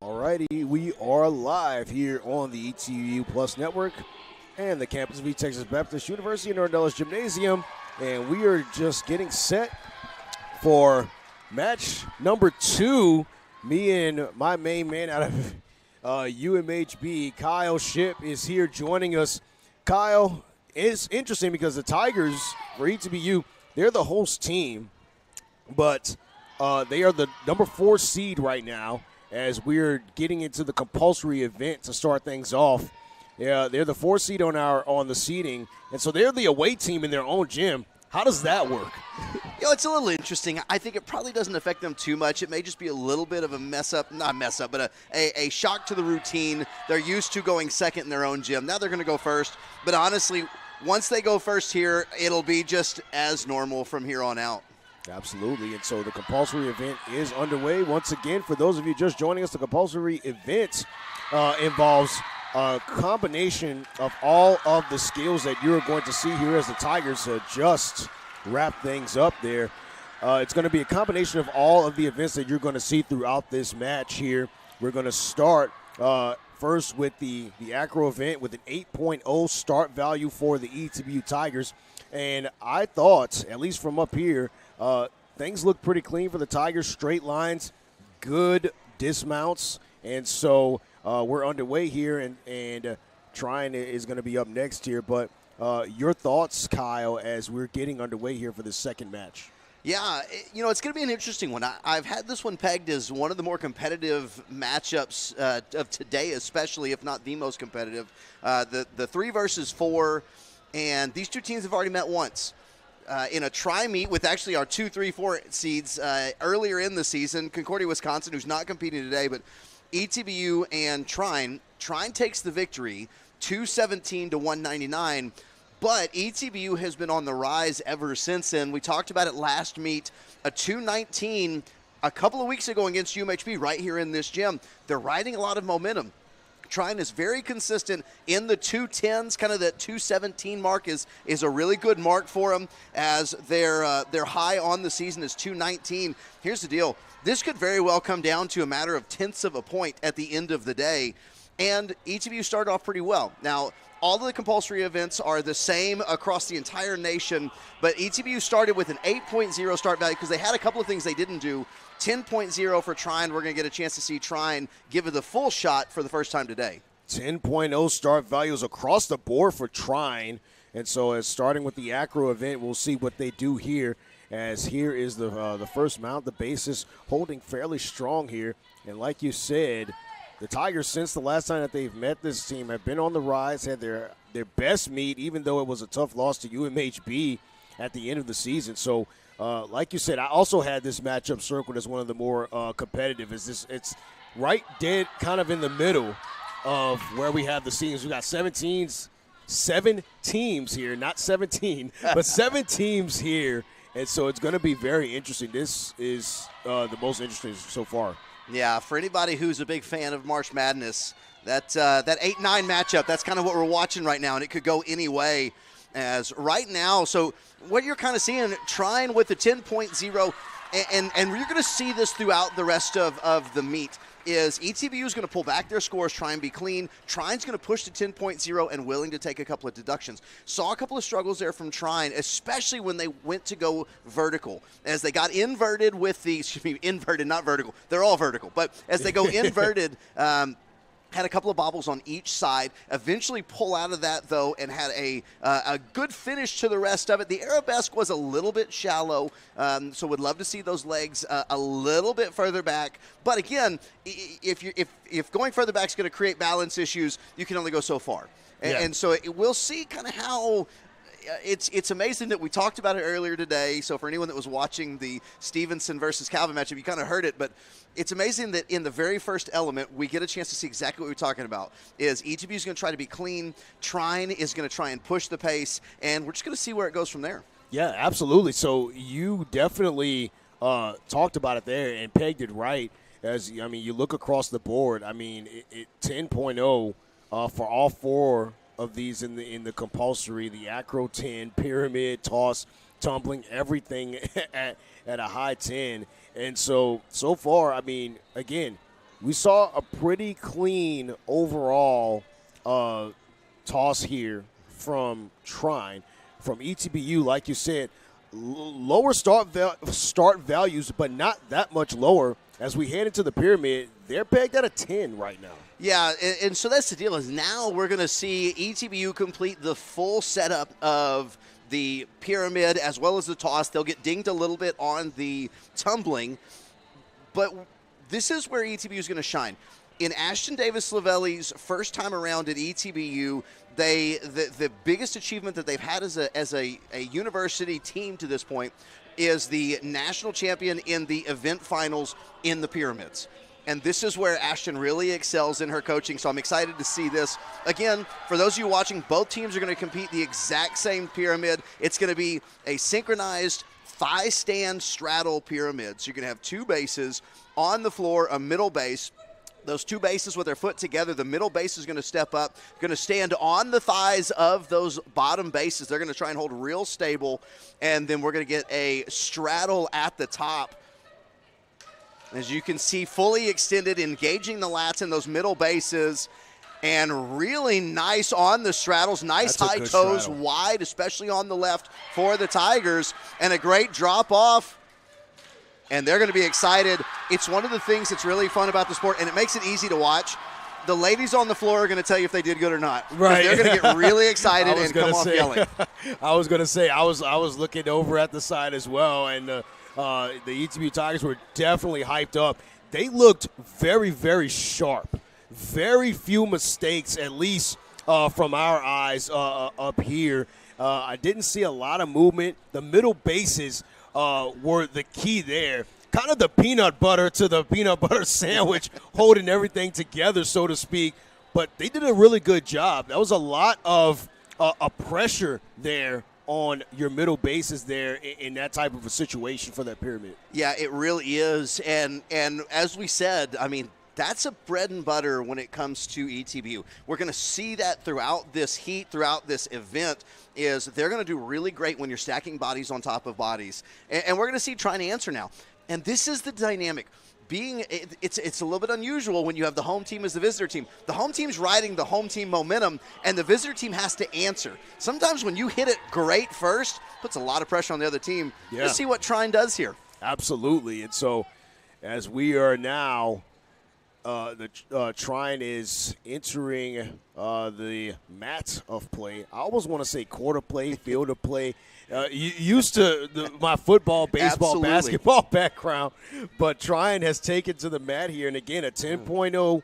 Alrighty, we are live here on the ETBU Plus Network and the campus of East Texas Baptist University in Nordellas Gymnasium, and we are just getting set for match number 2. Me and my main man out of UMHB, Kyle Shipp, is here joining us. Kyle, it's interesting because the Tigers for ETBU, they're the host team, but they are the number 4 seed right now, as we're getting into the compulsory event to start things off. Yeah, they're the 4 seed on the seeding, and so they're the away team in their own gym. How does that work? It's a little interesting. I think it probably doesn't affect them too much. It may just be a little bit of a but a shock to the routine. They're used to going second in their own gym. Now they're going to go first. But honestly, once they go first here, it'll be just as normal from here on out. Absolutely, and so the compulsory event is underway. Once again, for those of you just joining us, the compulsory event involves a combination of all of the skills that you're going to see here as the Tigers just wrap things up there. It's going to be a combination of all of the events that you're going to see throughout this match here. We're going to start first with the acro event with an 8.0 start value for the ETBU Tigers. And I thought, at least from up here, things look pretty clean for the Tigers. Straight lines, good dismounts. And so we're underway here, and Trine is going to be up next here. But your thoughts, Kyle, as we're getting underway here for this second match? Yeah, it's going to be an interesting one. I've had this one pegged as one of the more competitive matchups of today, especially, if not the most competitive. The 3 versus 4, and these two teams have already met once. In a tri-meet with actually our 2, 3, 4 seeds earlier in the season. Concordia, Wisconsin, who's not competing today, but ETBU and Trine. Trine takes the victory, 217 to 199. But ETBU has been on the rise ever since then. We talked about it last meet, a 219 a couple of weeks ago against UMHB right here in this gym. They're riding a lot of momentum. Trine is very consistent in the 210s, kind of that 217 mark is a really good mark for them, as their high on the season is 219. Here's the deal. This could very well come down to a matter of tenths of a point at the end of the day, and ETBU started off pretty well. Now, all of the compulsory events are the same across the entire nation, but ETBU started with an 8.0 start value because they had a couple of things they didn't do. 10.0 for Trine. We're going to get a chance to see Trine give it the full shot for the first time today. 10.0 start values across the board for Trine. And so as starting with the acro event, we'll see what they do here, as here is the first mount. The base is holding fairly strong here. And like you said, the Tigers, since the last time that they've met this team, have been on the rise, had their best meet, even though it was a tough loss to UMHB at the end of the season. So, like you said, I also had this matchup circled as one of the more competitive. It's right dead kind of in the middle of where we have the seeds. We got 7 teams here, not 17, but 7 teams here. And so it's going to be very interesting. This is the most interesting so far. Yeah, for anybody who's a big fan of March Madness, that 8-9 matchup, that's kind of what we're watching right now, and it could go any way. As right now, so what you're kind of seeing, Trine with the 10.0, and you're going to see this throughout the rest of the meet, is ETBU is going to pull back their scores, try and be clean. Trine's going to push to 10.0 and willing to take a couple of deductions. Saw a couple of struggles there from Trine, especially when they went to go vertical. As they got inverted with the, inverted, not vertical. They're all vertical. But as they go inverted, had a couple of bobbles on each side, eventually pull out of that, though, and had a good finish to the rest of it. The arabesque was a little bit shallow, so would love to see those legs a little bit further back. But again, if going further back is going to create balance issues, you can only go so far. And so we'll see kind of how it's amazing that we talked about it earlier today. So for anyone that was watching the Stevenson versus Calvin matchup, you kind of heard it, but it's amazing that in the very first element, we get a chance to see exactly what we're talking about. Is ETBU is going to try to be clean, Trine is going to try and push the pace, and we're just going to see where it goes from there. Yeah, absolutely. So you definitely talked about it there and pegged it right. As you look across the board. 10.0 for all 4 of these in the compulsory, the acro 10, pyramid, toss, tumbling, everything at a high 10. And so far, again, we saw a pretty clean overall toss here from Trine. From ETBU, like you said, lower start values, but not that much lower. As we head into the pyramid, they're pegged at a 10 right now. Yeah, and so that's the deal is now we're going to see ETBU complete the full setup of the pyramid as well as the toss. They'll get dinged a little bit on the tumbling, but this is where ETBU is going to shine. In Ashton Davis-Lavelli's first time around at ETBU, the biggest achievement that they've had as a university team to this point is the national champion in the event finals in the pyramids. And this is where Ashton really excels in her coaching, so I'm excited to see this. Again, for those of you watching, both teams are going to compete the exact same pyramid. It's going to be a synchronized thigh stand straddle pyramid. So you're going to have two bases on the floor, a middle base. Those two bases with their foot together, the middle base is going to step up, going to stand on the thighs of those bottom bases. They're going to try and hold real stable, and then we're going to get a straddle at the top. As you can see, fully extended, engaging the lats in those middle bases, and really nice on the straddles. Nice high toes, straddle. Wide, especially on the left for the Tigers, and a great drop off. And they're going to be excited. It's one of the things that's really fun about the sport, and it makes it easy to watch. The ladies on the floor are going to tell you if they did good or not. Right. They're going to get really excited and come off yelling. I was going to say, I was looking over at the side as well, and the ETBU Tigers were definitely hyped up. They looked very, very sharp. Very few mistakes, at least from our eyes up here. I didn't see a lot of movement. The middle bases were the key there. Kind of the peanut butter to the peanut butter sandwich, holding everything together, so to speak. But they did a really good job. That was a lot of a pressure there on your middle bases there in that type of a situation for that pyramid. Yeah, it really is. And as we said, I mean, that's a bread and butter when it comes to ETBU. We're going to see that throughout this heat, throughout this event, is they're going to do really great when you're stacking bodies on top of bodies. And we're going to see Trine answer now. And this is the dynamic. It's a little bit unusual when you have the home team as the visitor team. The home team's riding the home team momentum, and the visitor team has to answer. Sometimes when you hit it great first, puts a lot of pressure on the other team. Yeah. Let's see what Trine does here. Absolutely. And so as we are now – Trine is entering the mat of play. I always want to say quarter play, field of play. Used to my football, baseball, Absolutely. Basketball background, but Trine has taken to the mat here. And, again, a 10.0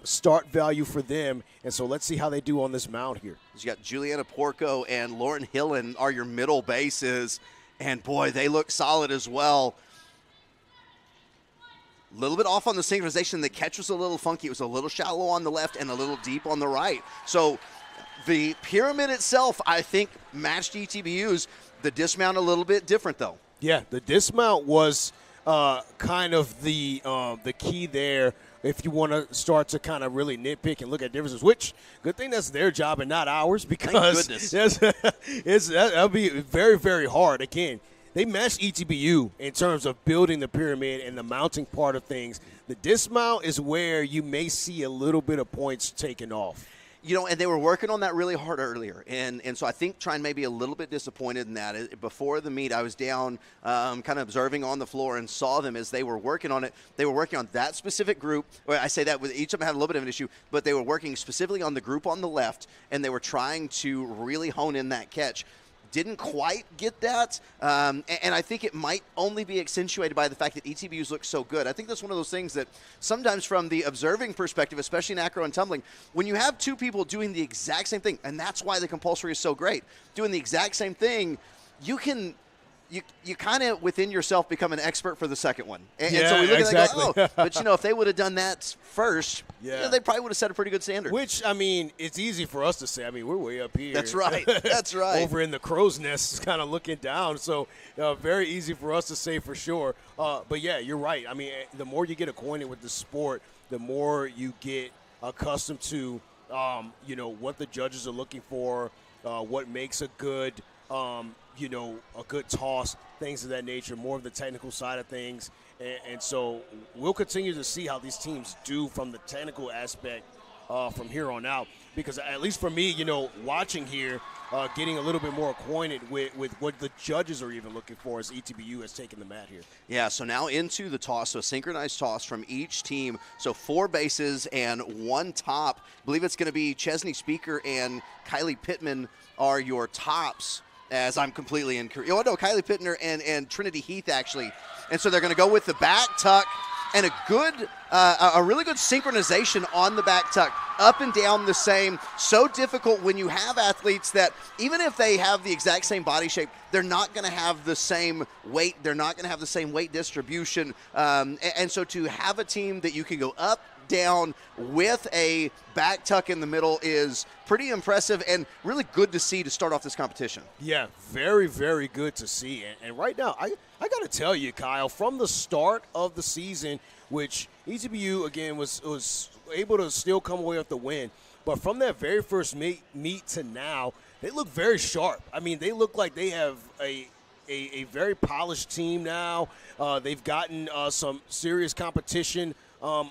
start value for them. And so let's see how they do on this mound here. You got Juliana Porco and Lauren Hillen are your middle bases. And, boy, they look solid as well. A little bit off on the synchronization. The catch was a little funky. It was a little shallow on the left and a little deep on the right. So the pyramid itself, I think, matched ETBU's. The dismount a little bit different, though. Yeah, the dismount was kind of the key there if you want to start to kind of really nitpick and look at differences, which good thing that's their job and not ours, because that'll be very, very hard. Again, they matched ETBU in terms of building the pyramid and the mounting part of things. The dismount is where you may see a little bit of points taken off. You know, and they were working on that really hard earlier. And so I think Trine may be a little bit disappointed in that. Before the meet, I was down kind of observing on the floor and saw them as they were working on it. They were working on that specific group. Well, I say that with each of them had a little bit of an issue, but they were working specifically on the group on the left, and they were trying to really hone in that catch. Didn't quite get that, and I think it might only be accentuated by the fact that ETBU's look so good. I think that's one of those things that sometimes from the observing perspective, especially in acro and tumbling, when you have two people doing the exact same thing, and that's why the compulsory is so great, doing the exact same thing, you can – you kind of within yourself become an expert for the second one. And so we look at that and go, oh, but, if they would have done that first, they probably would have set a pretty good standard. Which, I mean, it's easy for us to say. I mean, we're way up here. That's right. That's right. Over in the crow's nest, kind of looking down. So very easy for us to say for sure. But, yeah, you're right. I mean, the more you get acquainted with the sport, the more you get accustomed to, what the judges are looking for, what makes a good a good toss, things of that nature, more of the technical side of things. And so we'll continue to see how these teams do from the technical aspect from here on out. Because at least for me, watching here, getting a little bit more acquainted with what the judges are even looking for as ETBU has taken the mat here. Yeah, so now into the toss, so synchronized toss from each team. So 4 bases and 1 top. I believe it's going to be Chesney Speaker and Kylie Pittman are your tops, as I'm completely incorrect. Oh, no, Kylie Pittner and Trinity Heath, actually. And so they're going to go with the back tuck and a really good synchronization on the back tuck, up and down the same. So difficult when you have athletes that even if they have the exact same body shape, they're not going to have the same weight. They're not going to have the same weight distribution. And so to have a team that you can go up, down with a back tuck in the middle is pretty impressive and really good to see to start off this competition. Yeah, very, very good to see. And right now, I got to tell you, Kyle, from the start of the season, which ETBU, again, was able to still come away with the win, but from that very first meet to now, they look very sharp. I mean, they look like they have a very polished team now. They've gotten some serious competition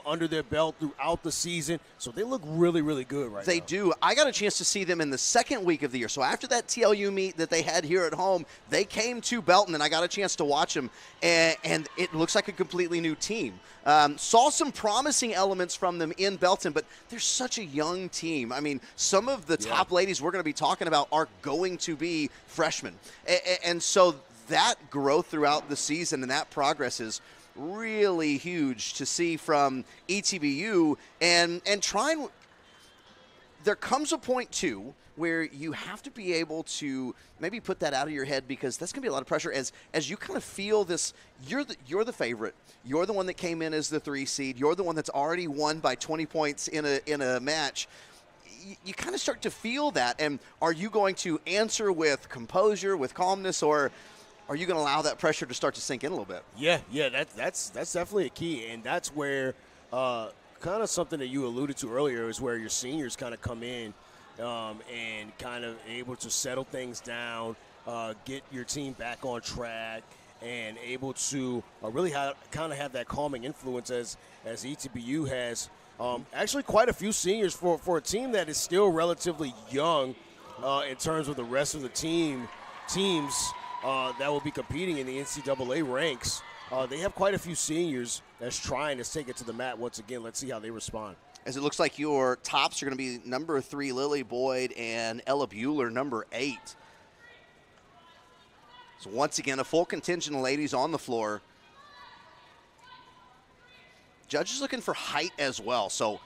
under their belt throughout the season. So they look really, really good right now. They do. I got a chance to see them in the second week of the year. So after that TLU meet that they had here at home, they came to Belton, and I got a chance to watch them, and it looks like a completely new team. Saw some promising elements from them in Belton, but they're such a young team. I mean, some of the top ladies we're going to be talking about are going to be freshmen. And so that growth throughout the season and that progress is really huge to see from ETBU and Trine. There comes a point too where you have to be able to maybe put that out of your head, because that's going to be a lot of pressure as you kind of feel this. You're the favorite. You're the one that came in as the 3 seed. You're the one that's already won by 20 points in a match. You kind of start to feel that. And are you going to answer with composure, with calmness, or are you going to allow that pressure to start to sink in a little bit? Yeah, that's definitely a key, and that's where kind of something that you alluded to earlier is where your seniors kind of come in and kind of able to settle things down, get your team back on track, and able to really kind of have that calming influence as ETBU has actually quite a few seniors for a team that is still relatively young in terms of the rest of the teams that will be competing in the NCAA ranks. They have quite a few seniors that's trying to take it to the mat once again. Let's see how they respond. As it looks like your tops are going to be number 3, Lily Boyd, and Ella Bueller, number 8. So once again, a full contingent of ladies on the floor. Judges looking for height as well. So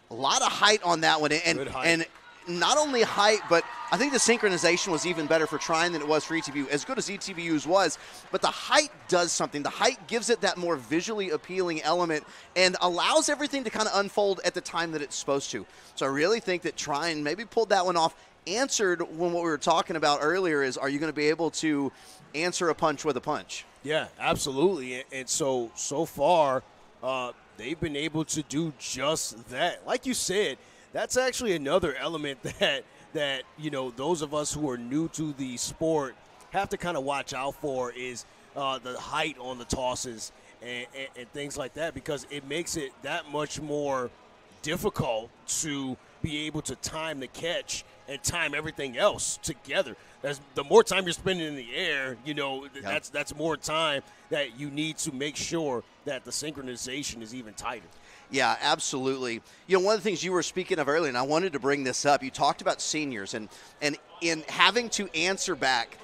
a lot of height on that one. And not only height, but I think the synchronization was even better for Trine than it was for ETBU. As good as ETBU's was, but the height does something. The height gives it that more visually appealing element and allows everything to kind of unfold at the time that it's supposed to. So I really think that Trine maybe pulled that one off, answered when what we were talking about earlier is, are you going to be able to answer a punch with a punch? Yeah, absolutely. And so far, they've been able to do just that. Like you said, that's actually another element that those of us who are new to the sport have to kind of watch out for is the height on the tosses and things like that, because it makes it that much more difficult to be able to time the catch and time everything else together. The more time you're spending in the air, that's more time that you need to make sure that the synchronization is even tighter. Yeah, absolutely. One of the things you were speaking of earlier, and I wanted to bring this up, you talked about seniors and in having to answer back.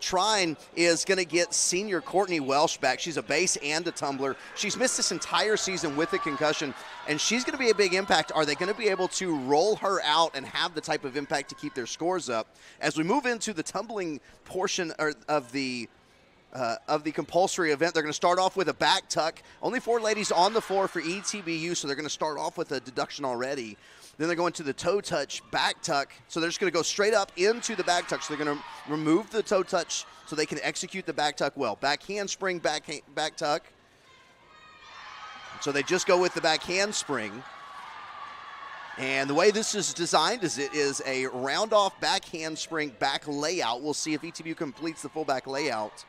Trine is going to get senior Courtney Welsh back. She's a base and a tumbler. She's missed this entire season with a concussion, and she's going to be a big impact. Are they going to be able to roll her out and have the type of impact to keep their scores up? As we move into the tumbling portion of the compulsory event, they're going to start off with a back tuck. Only 4 ladies on the floor for ETBU, so they're going to start off with a deduction already. Then they're going to the toe touch back tuck. So they're just going to go straight up into the back tuck. So they're going to remove the toe touch so they can execute the back tuck well. Back handspring, back tuck. So they just go with the back handspring. And the way this is designed is it is a round off back handspring back layout. We'll see if ETBU completes the full back layout.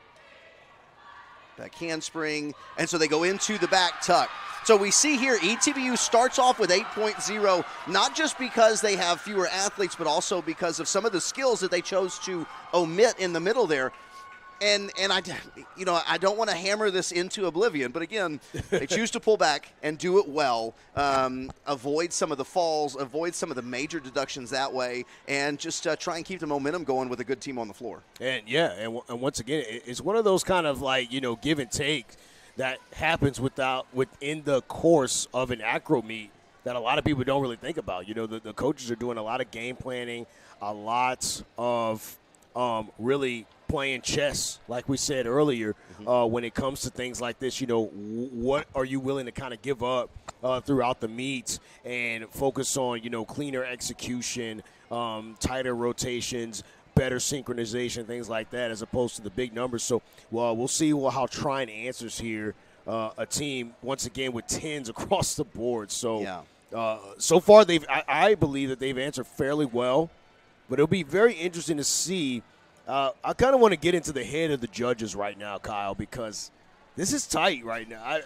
back handspring, and so they go into the back tuck. So we see here ETBU starts off with 8.0, not just because they have fewer athletes, but also because of some of the skills that they chose to omit in the middle there. And I don't want to hammer this into oblivion, but again, they choose to pull back and do it well, avoid some of the falls, avoid some of the major deductions that way, and just try and keep the momentum going with a good team on the floor. And once again, it's one of those kind of give and take that happens within the course of an acro meet that a lot of people don't really think about. The coaches are doing a lot of game planning, a lot of really playing chess, like we said earlier, when it comes to things like this. What are you willing to kind of give up throughout the meets and focus on, cleaner execution, tighter rotations, better synchronization, things like that, as opposed to the big numbers. So, we'll see how Trine answers here. A team, once again, with 10s across the board. So, so far, I believe that they've answered fairly well. But it'll be very interesting to see. I kind of want to get into the head of the judges right now, Kyle, because this is tight right now.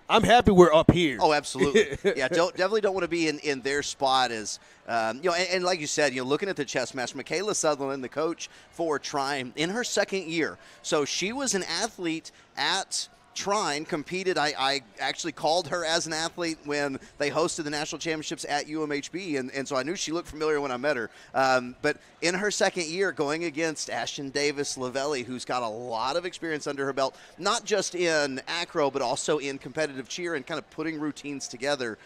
I'm happy we're up here. Oh, absolutely. Yeah, definitely don't want to be in their spot as, and like you said, looking at the chess match, Michaela Sutherland, the coach for Trine, in her second year. So she was an athlete at Trine, competed. I actually called her as an athlete when they hosted the national championships at UMHB, and so I knew she looked familiar when I met her. But in her second year, going against Ashton Davis Lavelli, who's got a lot of experience under her belt, not just in acro, but also in competitive cheer and kind of putting routines together,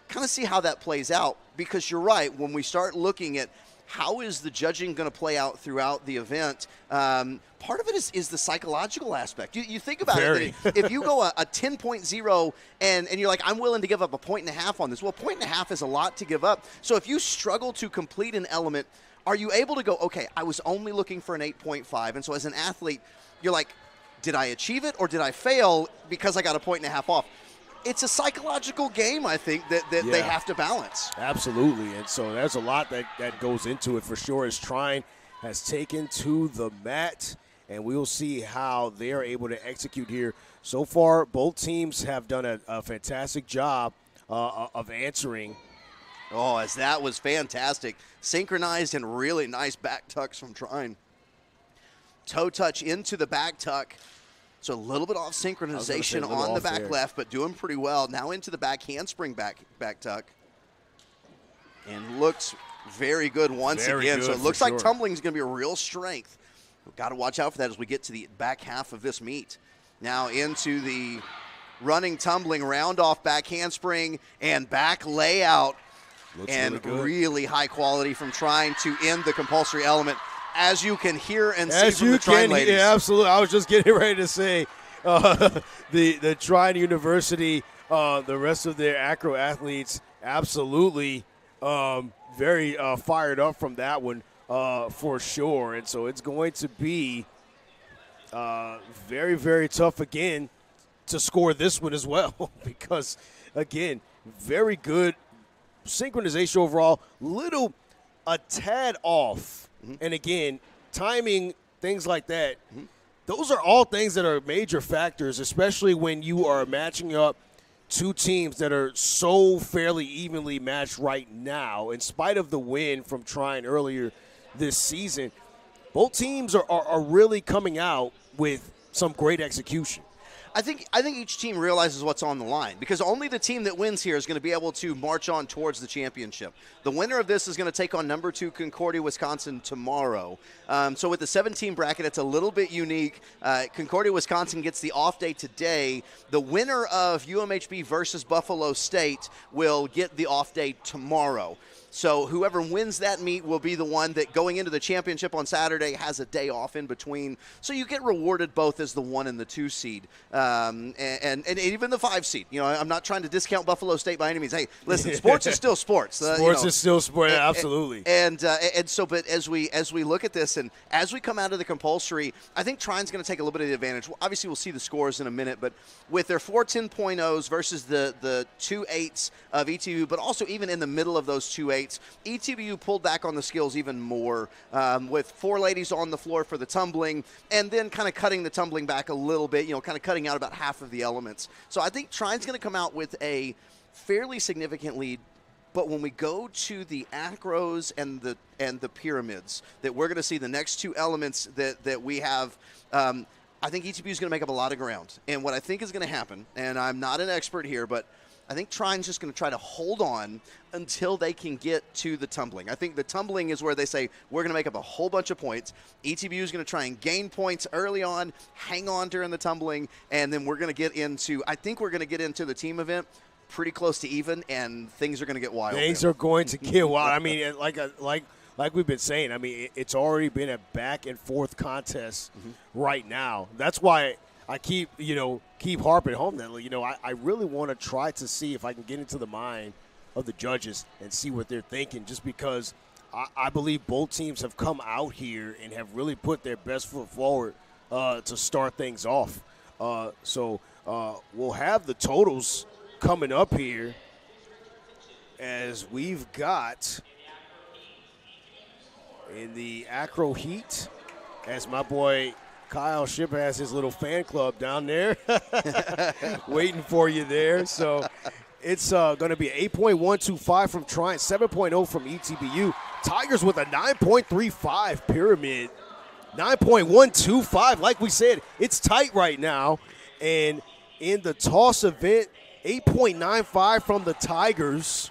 kind of see how that plays out. Because you're right, when we start looking at how is the judging going to play out throughout the event, part of it is the psychological aspect. You think about it, if you go a 10.0 and you're like, I'm willing to give up a 1.5 on this. Well, 1.5 is a lot to give up. So if you struggle to complete an element, are you able to go, okay, I was only looking for an 8.5. And so as an athlete, you're like, did I achieve it or did I fail because I got a 1.5 off? It's a psychological game, I think, that they have to balance. Absolutely, and so there's a lot that goes into it for sure, as Trine has taken to the mat, and we will see how they are able to execute here. So far, both teams have done a fantastic job of answering. Oh, as that was fantastic. Synchronized and really nice back tucks from Trine. Toe touch into the back tuck. So a little bit off synchronization on the back left, but doing pretty well. Now into the back handspring back tuck. And looks very good once again. So it looks like tumbling is going to be a real strength. We've got to watch out for that as we get to the back half of this meet. Now into the running tumbling, round off back handspring and back layout. Looks and really high quality from Trine to end the compulsory element. As you can hear and see from the Trine ladies. Yeah, absolutely. I was just getting ready to say the Trine University, the rest of their acro athletes, absolutely very fired up from that one for sure. And so it's going to be very, very tough again to score this one as well because, again, very good synchronization overall, a tad off. And again, timing, things like that, those are all things that are major factors, especially when you are matching up two teams that are so fairly evenly matched right now. In spite of the win from Trine earlier this season, both teams are really coming out with some great execution. I think each team realizes what's on the line because only the team that wins here is going to be able to march on towards the championship. The winner of this is going to take on number 2 Concordia, Wisconsin tomorrow. So with the 17 bracket, it's a little bit unique. Concordia, Wisconsin gets the off day today. The winner of UMHB versus Buffalo State will get the off day tomorrow. So whoever wins that meet will be the one that going into the championship on Saturday has a day off in between. So you get rewarded both as the 1 and the 2 seed and even the 5 seed. I'm not trying to discount Buffalo State by any means. Hey, listen, sports is still sports. Sports is still sport, absolutely. And so, but as we look at this and as we come out of the compulsory, I think Trine's going to take a little bit of the advantage. Obviously, we'll see the scores in a minute, but with their 4 10.0s versus the 2 8s of ETBU, but also even in the middle of those 2 8s, weights. ETBU pulled back on the skills even more with 4 ladies on the floor for the tumbling, and then kind of cutting the tumbling back a little bit, kind of cutting out about half of the elements. So I think Trine's going to come out with a fairly significant lead. But when we go to the acros and the pyramids, that we're going to see the next 2 elements that we have, I think ETBU is going to make up a lot of ground. And what I think is going to happen, and I'm not an expert here, but I think Trine's just going to try to hold on until they can get to the tumbling. I think the tumbling is where they say, we're going to make up a whole bunch of points. ETBU is going to try and gain points early on, hang on during the tumbling, and then we're going to get into, I think we're going to get into the team event pretty close to even, and things are going to get wild. Things are going to get wild. I mean, like we've been saying, I mean, it's already been a back and forth contest right now. That's why I keep harping home that, I really want to try to see if I can get into the mind of the judges and see what they're thinking, just because I believe both teams have come out here and have really put their best foot forward to start things off. So we'll have the totals coming up here as we've got in the acro heat, as my boy Kyle Ship has his little fan club down there waiting for you there. So it's going to be 8.125 from Trine, 7.0 from ETBU. Tigers with a 9.35 pyramid, 9.125. Like we said, it's tight right now. And in the toss event, 8.95 from the Tigers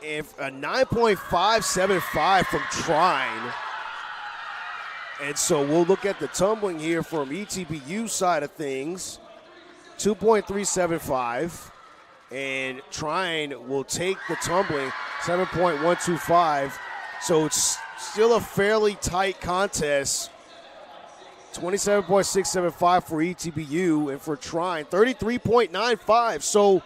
and a 9.575 from Trine. And so we'll look at the tumbling here from ETBU side of things, 2.375. And Trine will take the tumbling, 7.125. So it's still a fairly tight contest. 27.675 for ETBU, and for Trine, 33.95. So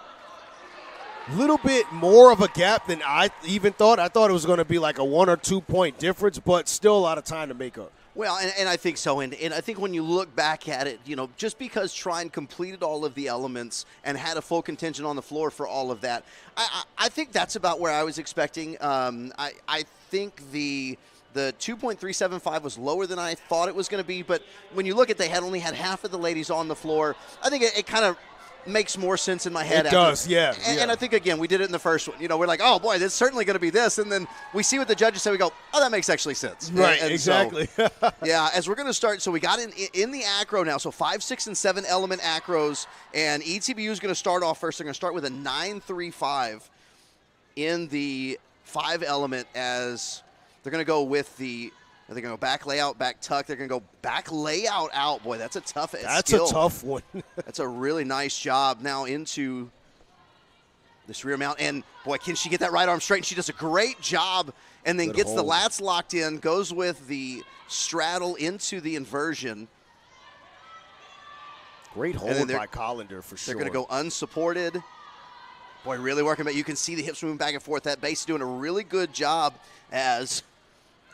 a little bit more of a gap than I even thought. I thought it was going to be like a 1 or 2 point difference, but still a lot of time to make up. Well, and I think so. And I think when you look back at it, just because Trine completed all of the elements and had a full contingent on the floor for all of that, I think that's about where I was expecting. I think the 2.375 was lower than I thought it was going to be, but when you look at, they had only had half of the ladies on the floor. I think it kind of makes more sense in my head. It does, yeah. And I think, again, we did it in the first one. We're like, oh, boy, this is certainly going to be this. And then we see what the judges say. We go, oh, that makes actually sense. Right, and exactly. So, yeah, as we're going to start, so we got in the acro now, so 5, 6, and 7 element acros, and ETBU is going to start off first. They're going to start with a 9.35 in the 5 element, as they're going to go with they're going to go back layout, back tuck. They're going to go back layout out. Boy, that's a tough skill. That's a tough one. That's a really nice job now into this rear mount. And, boy, can she get that right arm straight? And she does a great job and then gets the lats locked in, goes with the straddle into the inversion. Great hold by Collender for sure. They're going to go unsupported. Boy, really working, but you can see the hips moving back and forth. That base is doing a really good job, as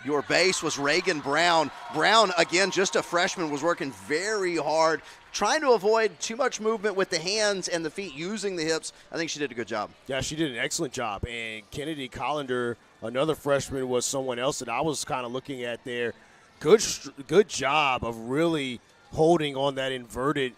your base was Reagan Brown. Brown, again, just a freshman, was working very hard, trying to avoid too much movement with the hands and the feet, using the hips. I think she did a good job. Yeah, she did an excellent job. And Kennedy Collender, another freshman, was someone else that I was kind of looking at there. Good job of really holding on that inverted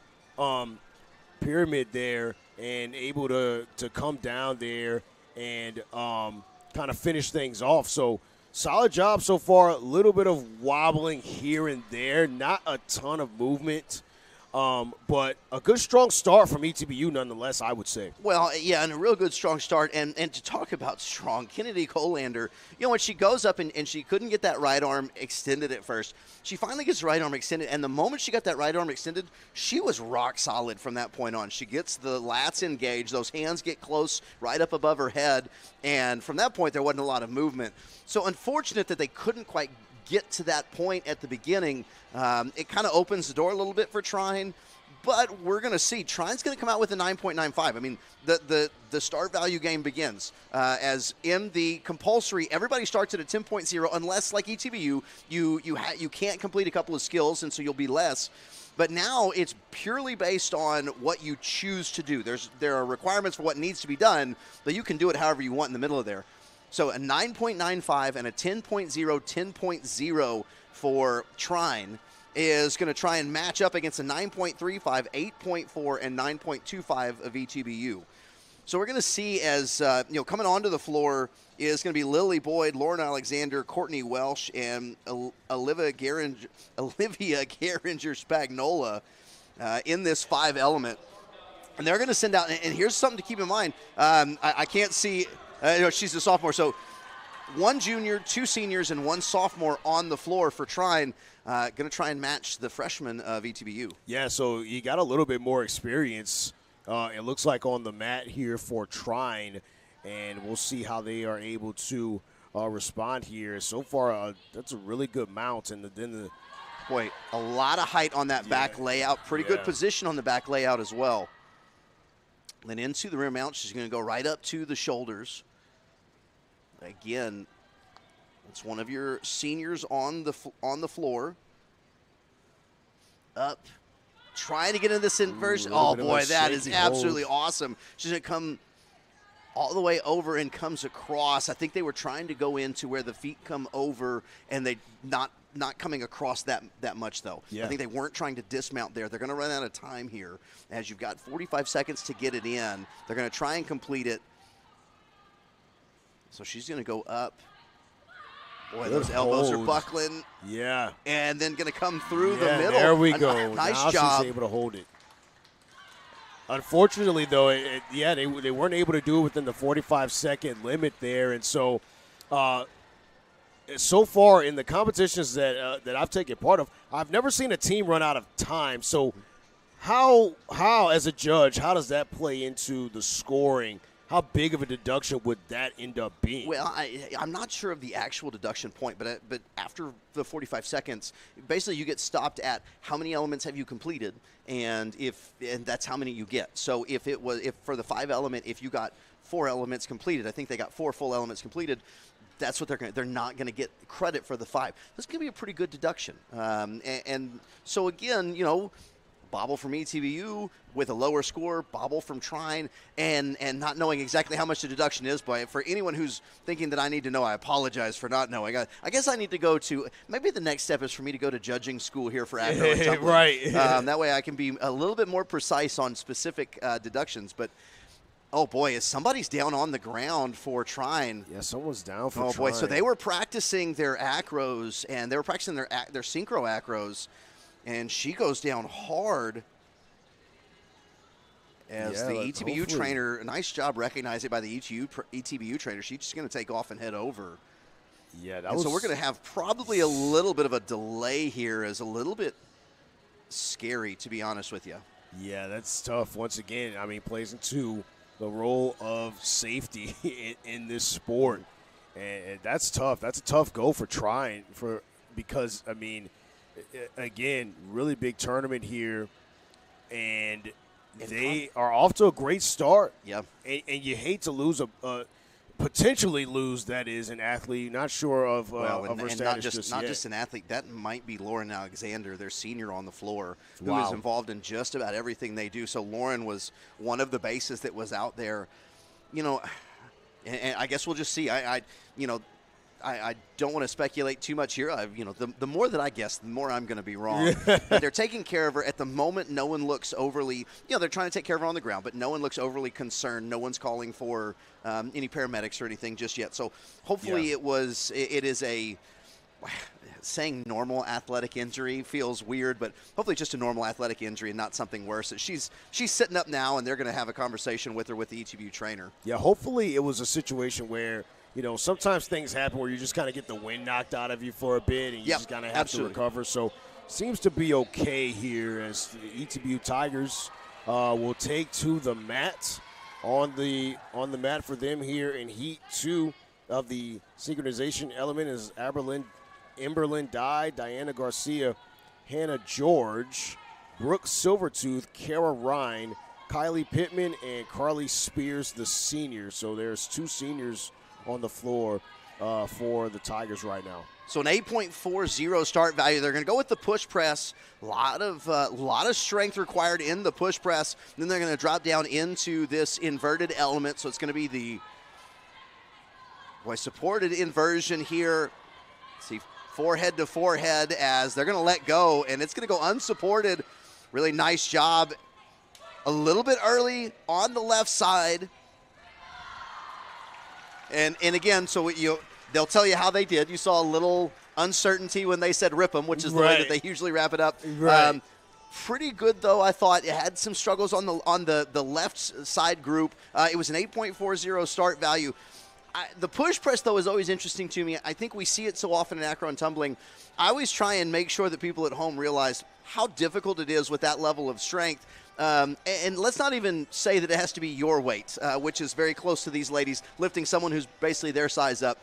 pyramid there and able to come down there and kind of finish things off. So solid job so far. A little bit of wobbling here and there, not a ton of movement, but a good strong start from ETBU nonetheless, I would say. Well, yeah, and a real good strong start. And to talk about strong, Kennedy Colander, when she goes up and she couldn't get that right arm extended at first, she finally gets the right arm extended, and the moment she got that right arm extended, she was rock solid from that point on. She gets the lats engaged, those hands get close right up above her head, and from that point there wasn't a lot of movement. So unfortunate that they couldn't quite get to that point at the beginning. It kind of opens the door a little bit for Trine, but we're going to see. Trine's going to come out with a 9.95. I mean, the start value game begins. As in the compulsory, everybody starts at a 10.0 unless, like ETBU, you can't complete a couple of skills, and so you'll be less. But now it's purely based on what you choose to do. There are requirements for what needs to be done, but you can do it however you want in the middle of there. So a 9.95 and a 10.0, 10.0 for Trine is going to try and match up against a 9.35, 8.4, and 9.25 of ETBU. So we're going to see as, coming onto the floor is going to be Lily Boyd, Lauren Alexander, Courtney Welsh, and Olivia Garinger-Spagnola in this 5-element. And they're going to send out, and here's something to keep in mind. I can't see, she's a sophomore, so 1 junior, 2 seniors, and 1 sophomore on the floor for Trine. Going to try and match the freshmen of ETBU. Yeah, so you got a little bit more experience, it looks like, on the mat here for Trine, and we'll see how they are able to respond here. So far, that's a really good mount, and then boy, a lot of height on that back layout. Pretty good position on the back layout as well. Then into the rear mount, she's going to go right up to the shoulders. Again, it's one of your seniors on the floor. Up, trying to get into this inversion. Oh boy, that is absolutely awesome. She's going to come all the way over and comes across. I think they were trying to go into where the feet come over, and they not coming across that much, though. Yeah. I think they weren't trying to dismount there. They're going to run out of time here as you've got 45 seconds to get it in. They're going to try and complete it. So she's going to go up. Boy, those elbows are buckling. Yeah. And then going to come through the middle. There we go. Nice now job. She's able to hold it. Unfortunately, though, they weren't able to do it within the 45-second limit there. And so so far in the competitions that I've taken part of, I've never seen a team run out of time. So how as a judge, how does that play into the scoring? How big of a deduction would that end up being? Well, I'm not sure of the actual deduction point, but after the 45 seconds, basically you get stopped at how many elements have you completed, and that's how many you get. So if for the 5-element, if you got 4 elements completed, I think they got 4 full elements completed. That's what they're not going to get credit for the 5. That's going to be a pretty good deduction. And so again, bobble from ETBU with a lower score, bobble from Trine, and not knowing exactly how much the deduction is. But for anyone who's thinking that I need to know, I apologize for not knowing. I guess I need to go to, maybe the next step is for me to go to judging school here for Acro and Tumbling. Right. That way I can be a little bit more precise on specific deductions. But oh boy, somebody's down on the ground for Trine. Yeah, someone's down for Trine. Oh boy, so they were practicing their acros, and they were practicing their synchro acros. And she goes down hard as the ETBU trainer, a nice job recognizing by the ETBU trainer. She's just going to take off and head over. Yeah, so we're going to have probably a little bit of a delay here, is a little bit scary, to be honest with you. Yeah, that's tough. Once again, plays into the role of safety in this sport. And that's tough. That's a tough go for Trine because, again, really big tournament here, and they are off to a great start. Yeah, and you hate to lose potentially lose, that is, an athlete. Not sure of her status not just an athlete. That might be Lauren Alexander, their senior on the floor, who Wow. is involved in just about everything they do. So Lauren was one of the bases that was out there. And I guess we'll just see. I don't want to speculate too much here. The more that I guess, the more I'm going to be wrong. But they're taking care of her. At the moment, no one looks overly, they're trying to take care of her on the ground, but no one looks overly concerned. No one's calling for any paramedics or anything just yet. So hopefully it is a, saying normal athletic injury feels weird, but hopefully just a normal athletic injury and not something worse. She's sitting up now, and they're going to have a conversation with her with the ETBU trainer. Yeah, hopefully it was a situation where, sometimes things happen where you just kind of get the wind knocked out of you for a bit, and you just kind of have to recover. So seems to be okay here as the ETBU Tigers will take to the mat on the mat for them here in Heat 2 of the synchronization element is Emberlyn Dye, Diana Garcia, Hannah George, Brooke Silvertooth, Kara Ryan, Kylie Pittman, and Carly Spears, the senior. So there's 2 seniors on the floor for the Tigers right now. So an 8.40 start value. They're going to go with the push press. A lot of strength required in the push press. Then they're going to drop down into this inverted element. So it's going to be the Boy, supported inversion here. See, forehead to forehead as they're going to let go, and it's going to go unsupported. Really nice job. A little bit early on the left side. And again, so they'll tell you how they did. You saw a little uncertainty when they said rip them, which is the way that they usually wrap it up. Right. Pretty good, though, I thought. It had some struggles on the left side group. It was an 8.40 start value. The push press, though, is always interesting to me. I think we see it so often in acro and tumbling. I always try and make sure that people at home realize how difficult it is with that level of strength. And let's not even say that it has to be your weight, which is very close to these ladies, lifting someone who's basically their size up.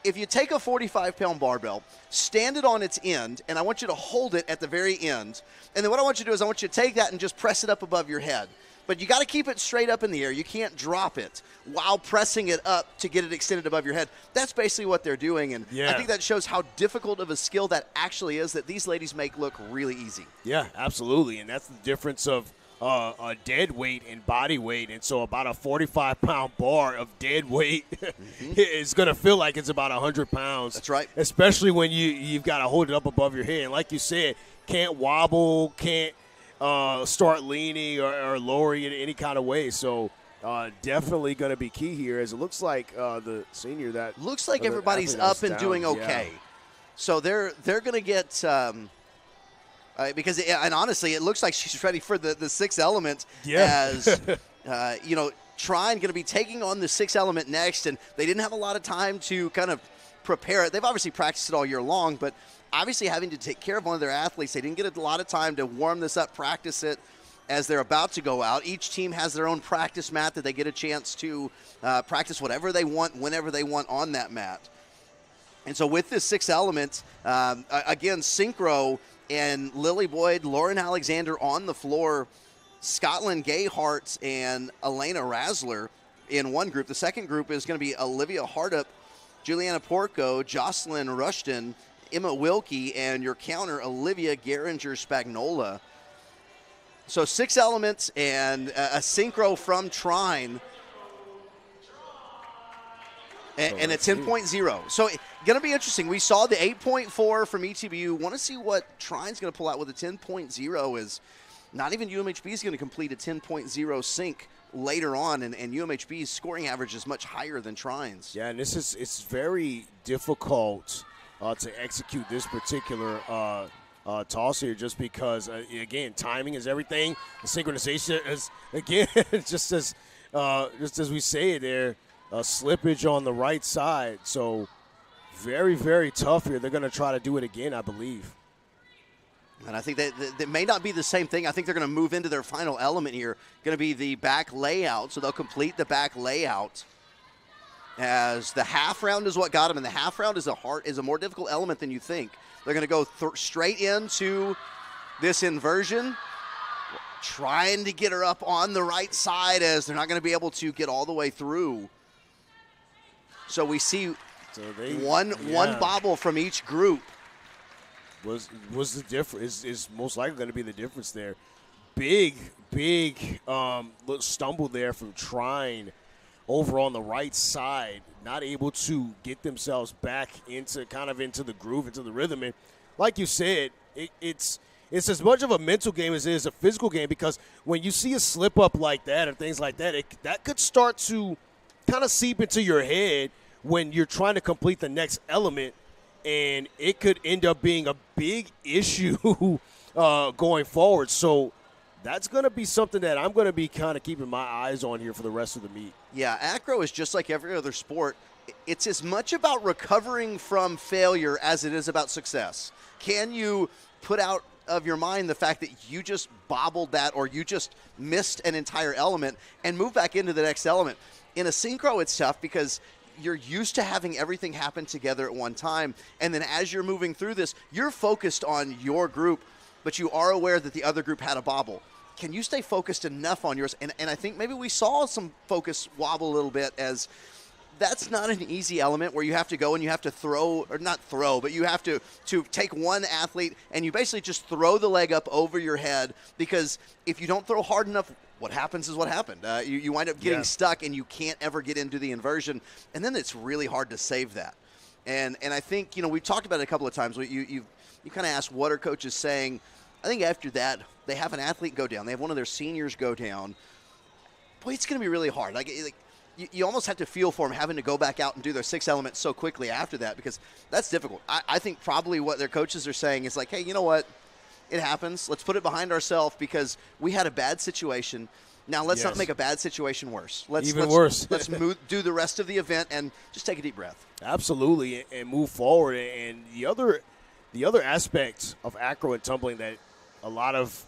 If you take a 45-pound barbell, stand it on its end, and I want you to hold it at the very end. And then what I want you to do is I want you to take that and just press it up above your head. But you got to keep it straight up in the air. You can't drop it while pressing it up to get it extended above your head. That's basically what they're doing, and I think that shows how difficult of a skill that actually is that these ladies make look really easy. Yeah, absolutely, and that's the difference of a dead weight and body weight. And so about a 45-pound bar of dead weight is going to feel like it's about 100 pounds. That's right. Especially when you've got to hold it up above your head. And like you said, can't wobble, can't start leaning or lowering it in any kind of way. So definitely going to be key here, as it looks like the senior that looks like everybody's up and doing okay. Yeah. So they're going to get because and honestly, it looks like she's ready for the sixth element. Yeah. As Trine going to be taking on the sixth element next, and they didn't have a lot of time to kind of prepare it. They've obviously practiced it all year long, but obviously having to take care of one of their athletes, they didn't get a lot of time to warm this up, practice it as they're about to go out. Each team has their own practice mat that they get a chance to practice whatever they want, whenever they want on that mat. And so with this sixth element, again, synchro and Lily Boyd, Lauren Alexander on the floor, Scotland Gayhart and Elena Rassler in one group. The second group is going to be Olivia Hardup, Juliana Porco, Jocelyn Rushton, Emma Wilkie, and your counter, Olivia Geringer-Spagnola. So six elements and a synchro from Trine. And a 10.0. So going to be interesting. We saw the 8.4 from ETBU. Want to see what Trine's going to pull out with a 10.0. Is not even UMHB is going to complete a 10.0 sync later on, and UMHB's scoring average is much higher than Trine's. Yeah, and it's very difficult to execute this particular toss here, just because again, timing is everything. The synchronization is, again, just as we say it there. Slippage on the right side, so very, very tough here. They're going to try to do it again, I believe. And I think that may not be the same thing. I think they're going to move into their final element here, going to be the back layout, so they'll complete the back layout. As the half round is what got them, and the half round is a more difficult element than you think. They're going to go straight into this inversion, trying to get her up on the right side, as they're not going to be able to get all the way through. So we see one bobble from each group. Was the difference? Is most likely going to be the difference there. Big stumble there from Trine over on the right side, not able to get themselves back into the groove, into the rhythm. And like you said, it's as much of a mental game as it is a physical game, because when you see a slip up like that or things like that, that could start to kind of seep into your head when you're trying to complete the next element, and it could end up being a big issue going forward. So that's going to be something that I'm going to be kind of keeping my eyes on here for the rest of the meet. Yeah, acro is just like every other sport. It's as much about recovering from failure as it is about success. Can you put out of your mind the fact that you just bobbled that, or you just missed an entire element, and move back into the next element? In a synchro, it's tough because you're used to having everything happen together at one time, and then as you're moving through this, you're focused on your group, but you are aware that the other group had a bobble. Can you stay focused enough on yours? And I think maybe we saw some focus wobble a little bit as that's not an easy element where you have to go and you have to throw, or not throw, but you have to take one athlete and you basically just throw the leg up over your head, because if you don't throw hard enough, what happens is what happened. You wind up getting stuck and you can't ever get into the inversion, and then it's really hard to save that. And I think, we've talked about it a couple of times. You kind of asked what are coaches saying. I think after that, they have an athlete go down. They have one of their seniors go down. Boy, it's going to be really hard. You almost have to feel for them having to go back out and do their 6 elements so quickly after that, because that's difficult. I think probably what their coaches are saying is like, hey, you know what? It happens. Let's put it behind ourselves because we had a bad situation. Now let's not make a bad situation worse. Let's worse. Let's do the rest of the event and just take a deep breath. Absolutely, and move forward. And the other aspects of acro and tumbling that a lot of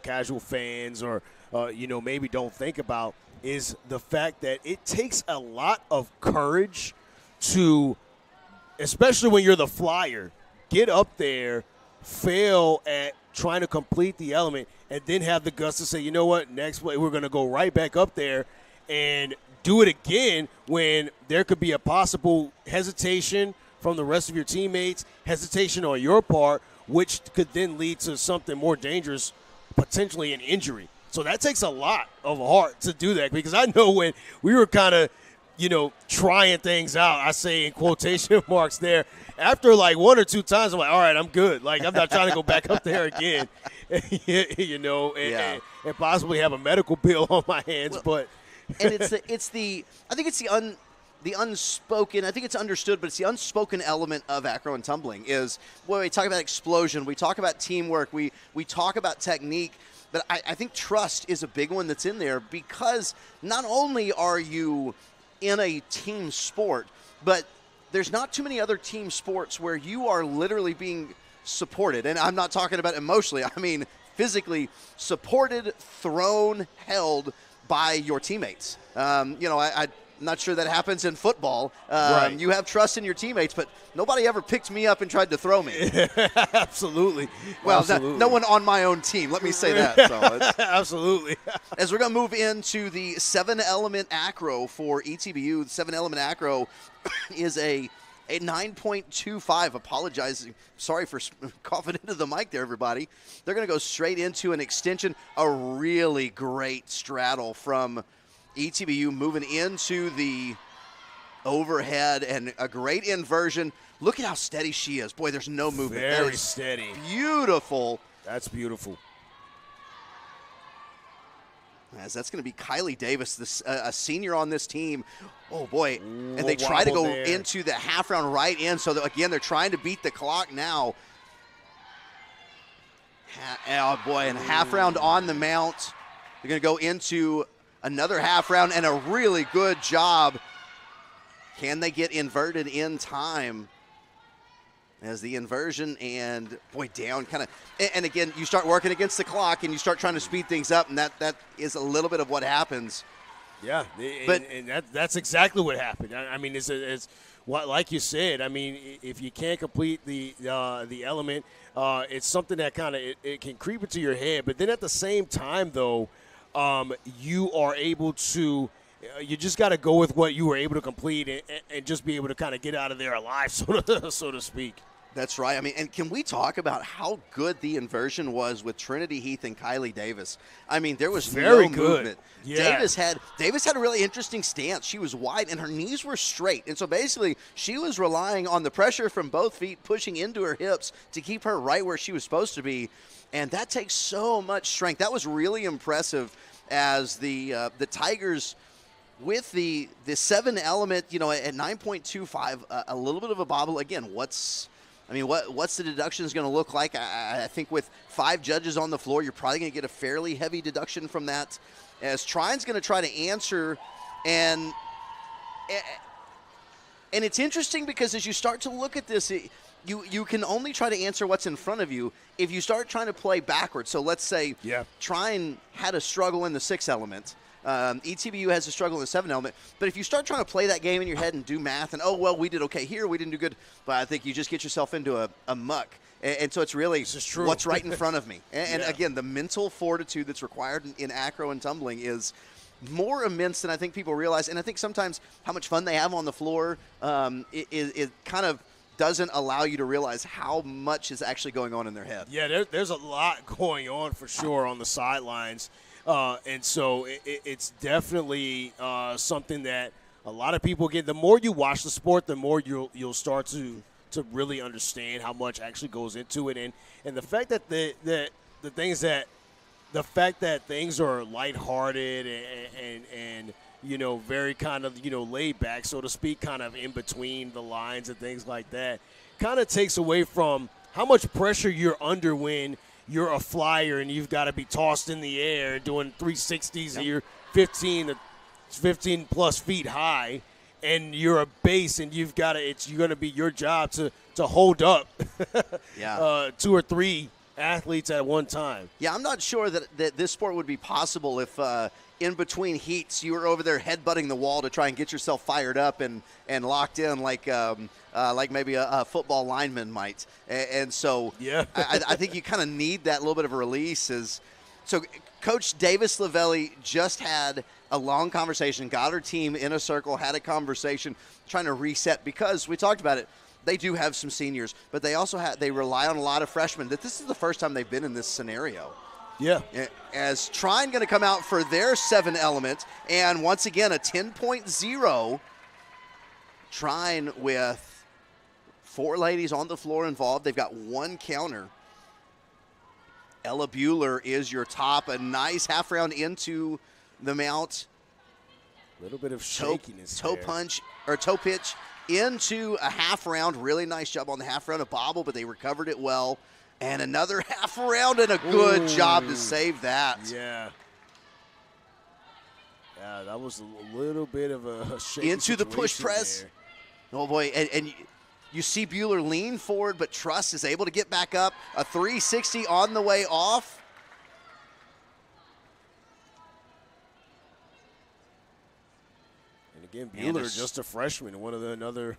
casual fans or maybe don't think about is the fact that it takes a lot of courage to, especially when you're the flyer, get up there, fail at trying to complete the element, and then have the guts to say, you know what, next play we're going to go right back up there and do it again, when there could be a possible hesitation from the rest of your teammates, hesitation on your part, which could then lead to something more dangerous, potentially an injury. So that takes a lot of heart to do that, because I know when we were kind of, trying things out, I say in quotation marks there, after like 1 or 2 times, I'm like, all right, I'm good. Like, I'm not trying to go back up there again, and possibly have a medical bill on my hands. Well, and I think it's the unspoken, I think it's understood, but it's the unspoken element of acro and tumbling is, well, we talk about explosion, we talk about teamwork, we talk about technique, but I think trust is a big one that's in there, because not only are you in a team sport, but there's not too many other team sports where you are literally being supported. And I'm not talking about emotionally, I mean physically supported, thrown, held by your teammates. I'm not sure that happens in football. Right. You have trust in your teammates, but nobody ever picked me up and tried to throw me. Absolutely. Well, Absolutely. No one on my own team. Let me say that. So Absolutely. As we're going to move into the 7-element acro for ETBU, the 7-element acro is a 9.25. Apologizing. Sorry for coughing into the mic there, everybody. They're going to go straight into an extension. A really great straddle from ETBU, moving into the overhead, and a great inversion. Look at how steady she is. Boy, there's no movement. Very steady. Beautiful. That's beautiful. As that's going to be Kylie Davis, a senior on this team. Oh, boy. Ooh, and they try to go there into the half round right in. So, again, they're trying to beat the clock now. Oh, boy, and half round on the mount. They're going to go into another half round, and a really good job. Can they get inverted in time? As the inversion and, boy, down kind of. And again, you start working against the clock and you start trying to speed things up, and that is a little bit of what happens. Yeah, and that's exactly what happened. I mean, it's what, like you said. I mean, if you can't complete the element, it's something that kind of it can creep into your head. But then at the same time, though, you are able to. You just got to go with what you were able to complete and just be able to kind of get out of there alive, so to speak. That's right. I mean, and can we talk about how good the inversion was with Trinity Heath and Kylie Davis? I mean, there was very no good movement. Yeah. Davis had a really interesting stance. She was wide and her knees were straight. And so basically she was relying on the pressure from both feet pushing into her hips to keep her right where she was supposed to be. And that takes so much strength. That was really impressive as the Tigers – with the 7-element, at 9.25, a little bit of a bobble. Again, what's the deductions going to look like? I think with 5 judges on the floor, you're probably going to get a fairly heavy deduction from that. As Trine's going to try to answer, and it's interesting because as you start to look at this, you can only try to answer what's in front of you if you start trying to play backwards. So let's say Trine had a struggle in the 6-element. ETBU has a struggle in the 7-element, but if you start trying to play that game in your head and do math and, we did okay here, we didn't do good, but I think you just get yourself into a muck. And so it's really what's right in front of me. And again, the mental fortitude that's required in acro and tumbling is more immense than I think people realize. And I think sometimes how much fun they have on the floor, it kind of doesn't allow you to realize how much is actually going on in their head. Yeah, there's a lot going on for sure on the sidelines. And so it's definitely something that a lot of people get. The more you watch the sport, the more you'll start to really understand how much actually goes into it. And the fact that the fact that things are lighthearted and very kind of, laid back, so to speak, kind of in between the lines and things like that, kind of takes away from how much pressure you're under when you're a flyer and you've got to be tossed in the air doing 360s and you're 15 plus feet high, and you're a base and you're going to be your job to hold up 2 or 3 athletes at one time. Yeah, I'm not sure that this sport would be possible if in between heats you were over there headbutting the wall to try and get yourself fired up and locked in like maybe a football lineman might. And so I think you kind of need that little bit of a release. So Coach Davis Lavelli just had a long conversation, got her team in a circle, had a conversation, trying to reset, because we talked about it. They do have some seniors, but they rely on a lot of freshmen. That this is the first time they've been in this scenario. Yeah. As Trine going to come out for their 7 element, and once again a 10.0. Trine with 4 ladies on the floor involved. They've got 1 counter. Ella Bueller is your top. A nice half round into the mount. A little bit of shakiness. Toe pitch into a half round. Really nice job on the half round. A bobble, but they recovered it well. And another half round, and a good job to save that. Yeah. Yeah, that was a little bit of a shaky into the push press. There. Oh, boy. And you see Bueller lean forward, but Truss is able to get back up. A 360 on the way off. Again, Bueller, just a freshman, one of the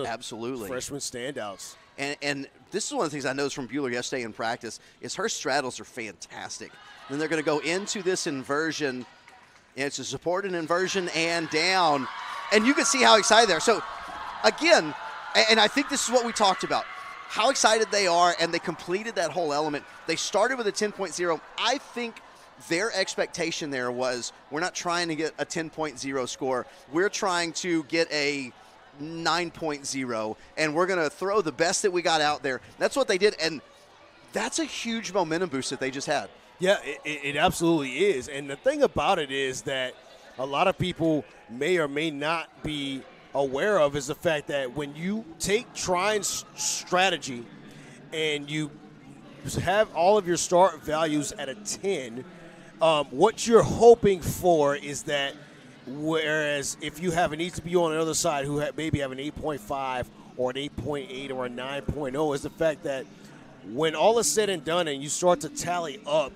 absolutely freshman standouts. And this is one of the things I noticed from Bueller yesterday in practice is her straddles are fantastic. Then they're going to go into this inversion. And it's a supported inversion and down. And you can see how excited they are. So, again, and I think this is what we talked about, how excited they are, and they completed that whole element. They started with a 10.0. I think their expectation there was, we're not trying to get a 10.0 score. We're trying to get a 9.0, and we're going to throw the best that we got out there. That's what they did, and that's a huge momentum boost that they just had. Yeah, it absolutely is. And the thing about it is that a lot of people may or may not be aware of is the fact that when you take Trine's strategy and you have all of your start values at a 10, what you're hoping for is that, whereas if you have an ETBU on the other side who maybe have an 8.5 or an 8.8 or a 9.0, is the fact that when all is said and done and you start to tally up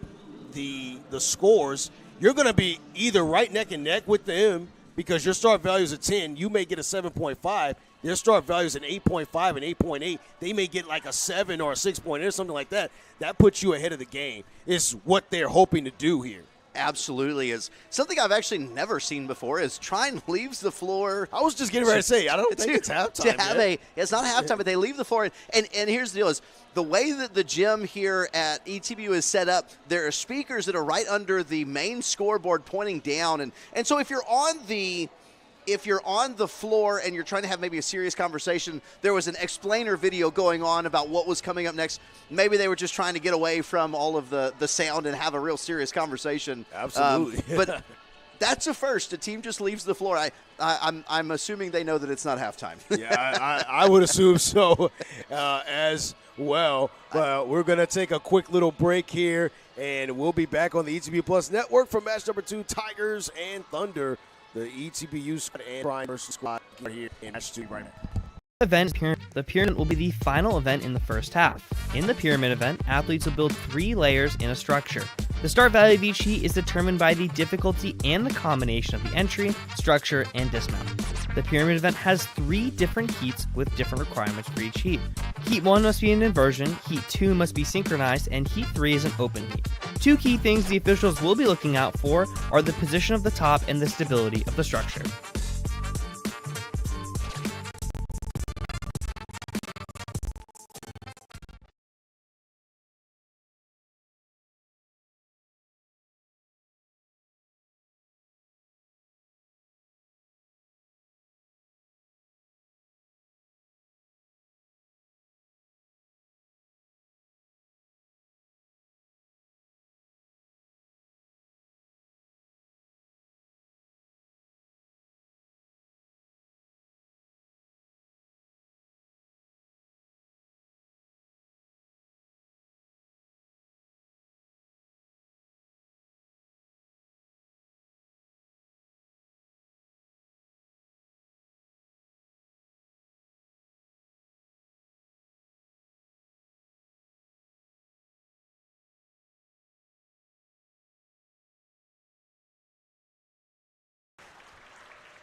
the scores, you're going to be either right neck and neck with them because your start value is a 10. You may get a 7.5. Their start value is an 8.5 and 8.8. They may get like a 7 or a 6.8 or something like that. That puts you ahead of the game. It's what they're hoping to do here. Absolutely is. Something I've actually never seen before is Trine leaves the floor. I was just getting ready to say, I don't think it's halftime. It's not halftime, but they leave the floor. And here's the deal is, the way that the gym here at ETBU is set up, there are speakers that are right under the main scoreboard pointing down. And so if you're on the floor and you're trying to have maybe a serious conversation, there was an explainer video going on about what was coming up next. Maybe they were just trying to get away from all of the sound and have a real serious conversation. Absolutely. But that's a first. The team just leaves the floor. I'm assuming they know that it's not halftime. Yeah, I would assume so as well. But we're going to take a quick little break here, and we'll be back on the ETBU Plus Network for match number 2, Tigers and Thunder. The ETBU squad and Trine versus squad here in match 2 right now. The pyramid will be the final event in the first half. In the pyramid event, athletes will build 3 layers in a structure. The start value of each heat is determined by the difficulty and the combination of the entry, structure, and dismount. The pyramid event has 3 different heats with different requirements for each heat. Heat 1 must be an inversion, Heat 2 must be synchronized, and Heat 3 is an open heat. Two key things the officials will be looking out for are the position of the top and the stability of the structure.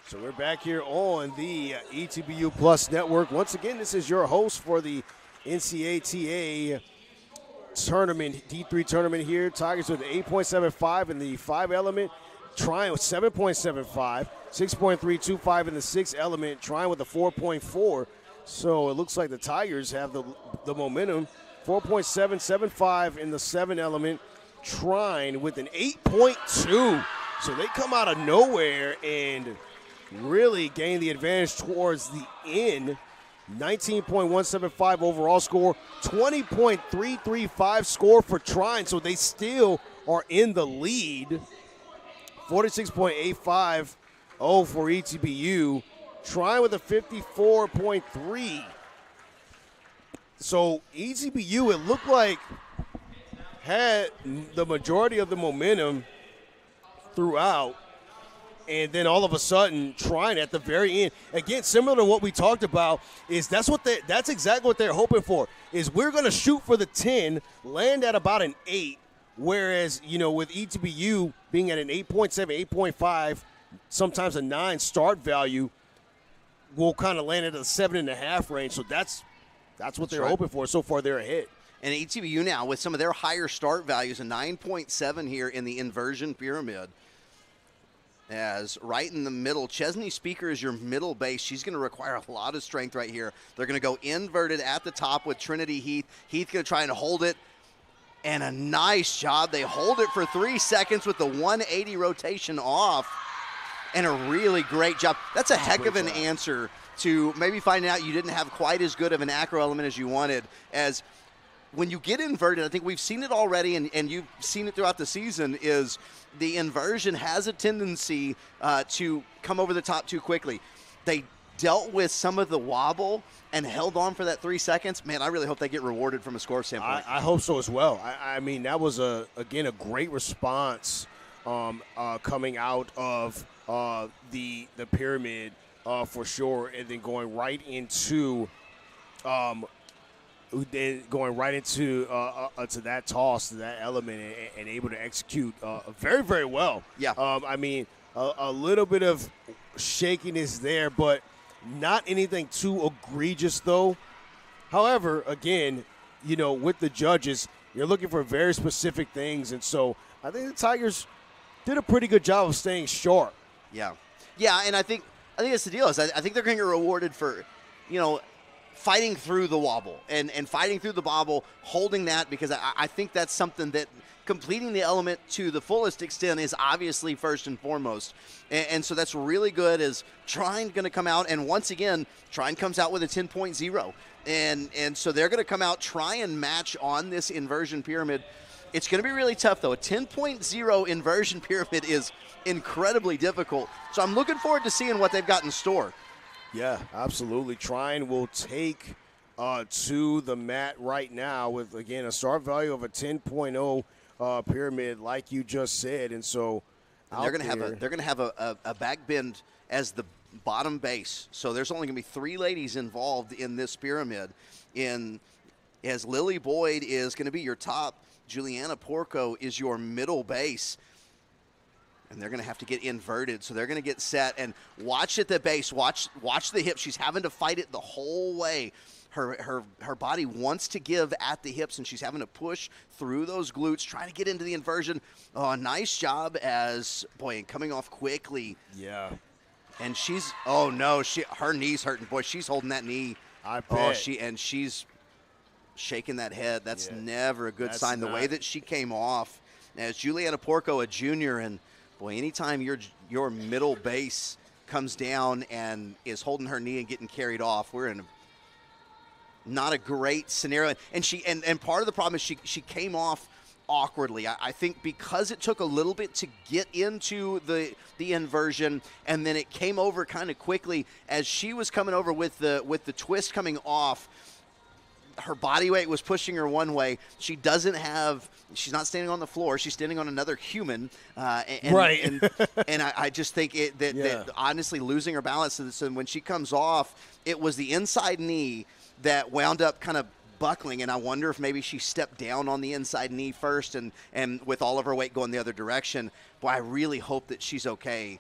So we're back here on the ETBU Plus Network. Once again, this is your host for the NCATA tournament, D3 tournament here. Tigers with 8.75 in the 5 element. Trine with 7.75, 6.325 in the 6 element. Trine with a 4.4. So it looks like the Tigers have the momentum. 4.775 in the 7 element. Trine with an 8.2. So they come out of nowhere and really gain the advantage towards the end. 19.175 overall score, 20.335 score for Trine, so they still are in the lead. 46.850 for ETBU. Trine with a 54.3. So ETBU, it looked like, had the majority of the momentum throughout. And then all of a sudden, Trine at the very end, again, similar to what we talked about, is that's exactly what they're hoping for. Is we're going to shoot for the 10, land at about an 8, whereas with ETBU being at an 8.7, 8.5, sometimes a 9 start value, we'll kind of land at a 7.5 range. So that's what they're hoping for. So far, they're ahead. And ETBU now with some of their higher start values, a 9.7 here in the inversion pyramid. As right in the middle, Chesney Speaker is your middle base. She's going to require a lot of strength right here. They're going to go inverted at the top with Trinity Heath. Heath going to try and hold it, and a nice job. They hold it for 3 seconds with the 180 rotation off, and a really great job. That's a heck of an answer to maybe finding out you didn't have quite as good of an acro element as you wanted. As when you get inverted, I think we've seen it already, and you've seen it throughout the season, is the inversion has a tendency to come over the top too quickly. They dealt with some of the wobble and held on for that 3 seconds. Man, I really hope they get rewarded from a score standpoint. I hope so as well. I mean, that was, again, a great response coming out of the pyramid for sure, and then going right into to that toss, to that element, and able to execute very, very well. Yeah. I mean, a little bit of shakiness there, but not anything too egregious, though. However, again, with the judges, you're looking for very specific things, and so I think the Tigers did a pretty good job of staying sharp. Yeah. Yeah, and I think that's the deal. Is I think they're going to get rewarded for, fighting through the wobble and fighting through the bobble, holding that, because I think that's something that completing the element to the fullest extent is obviously first and foremost. And so that's really good. As Trine going to come out, and once again, Trine comes out with a 10.0. And so they're going to come out, try and match on this inversion pyramid. It's going to be really tough, though. A 10.0 inversion pyramid is incredibly difficult. So I'm looking forward to seeing what they've got in store. Yeah, absolutely. Trine will take to the mat right now with, again, a start value of a 10.0 pyramid, like you just said. And so they're going to have a back bend as the bottom base. So there's only going to be 3 ladies involved in this pyramid. As Lily Boyd is going to be your top, Juliana Porco is your middle base. And they're going to have to get inverted, so they're going to get set and watch at the base. Watch the hip. She's having to fight it the whole way. Her body wants to give at the hips, and she's having to push through those glutes, trying to get into the inversion. Oh, nice job and coming off quickly. Yeah. And she's, oh no, her knee's hurting. Boy, she's holding that knee. I bet. Oh, she's shaking that head. That's never a good sign. The way that she came off as Juliana Porco, a junior, and boy, anytime your middle base comes down and is holding her knee and getting carried off, we're in not a great scenario. And part of the problem is she came off awkwardly. I think because it took a little bit to get into the inversion, and then it came over kind of quickly as she was coming over with the twist coming off. Her body weight was pushing her one way. She's not standing on the floor. She's standing on another human. Right. And I just think that honestly losing her balance. So when she comes off, it was the inside knee that wound up kind of buckling. And I wonder if maybe she stepped down on the inside knee first and with all of her weight going the other direction. Boy, I really hope that she's okay.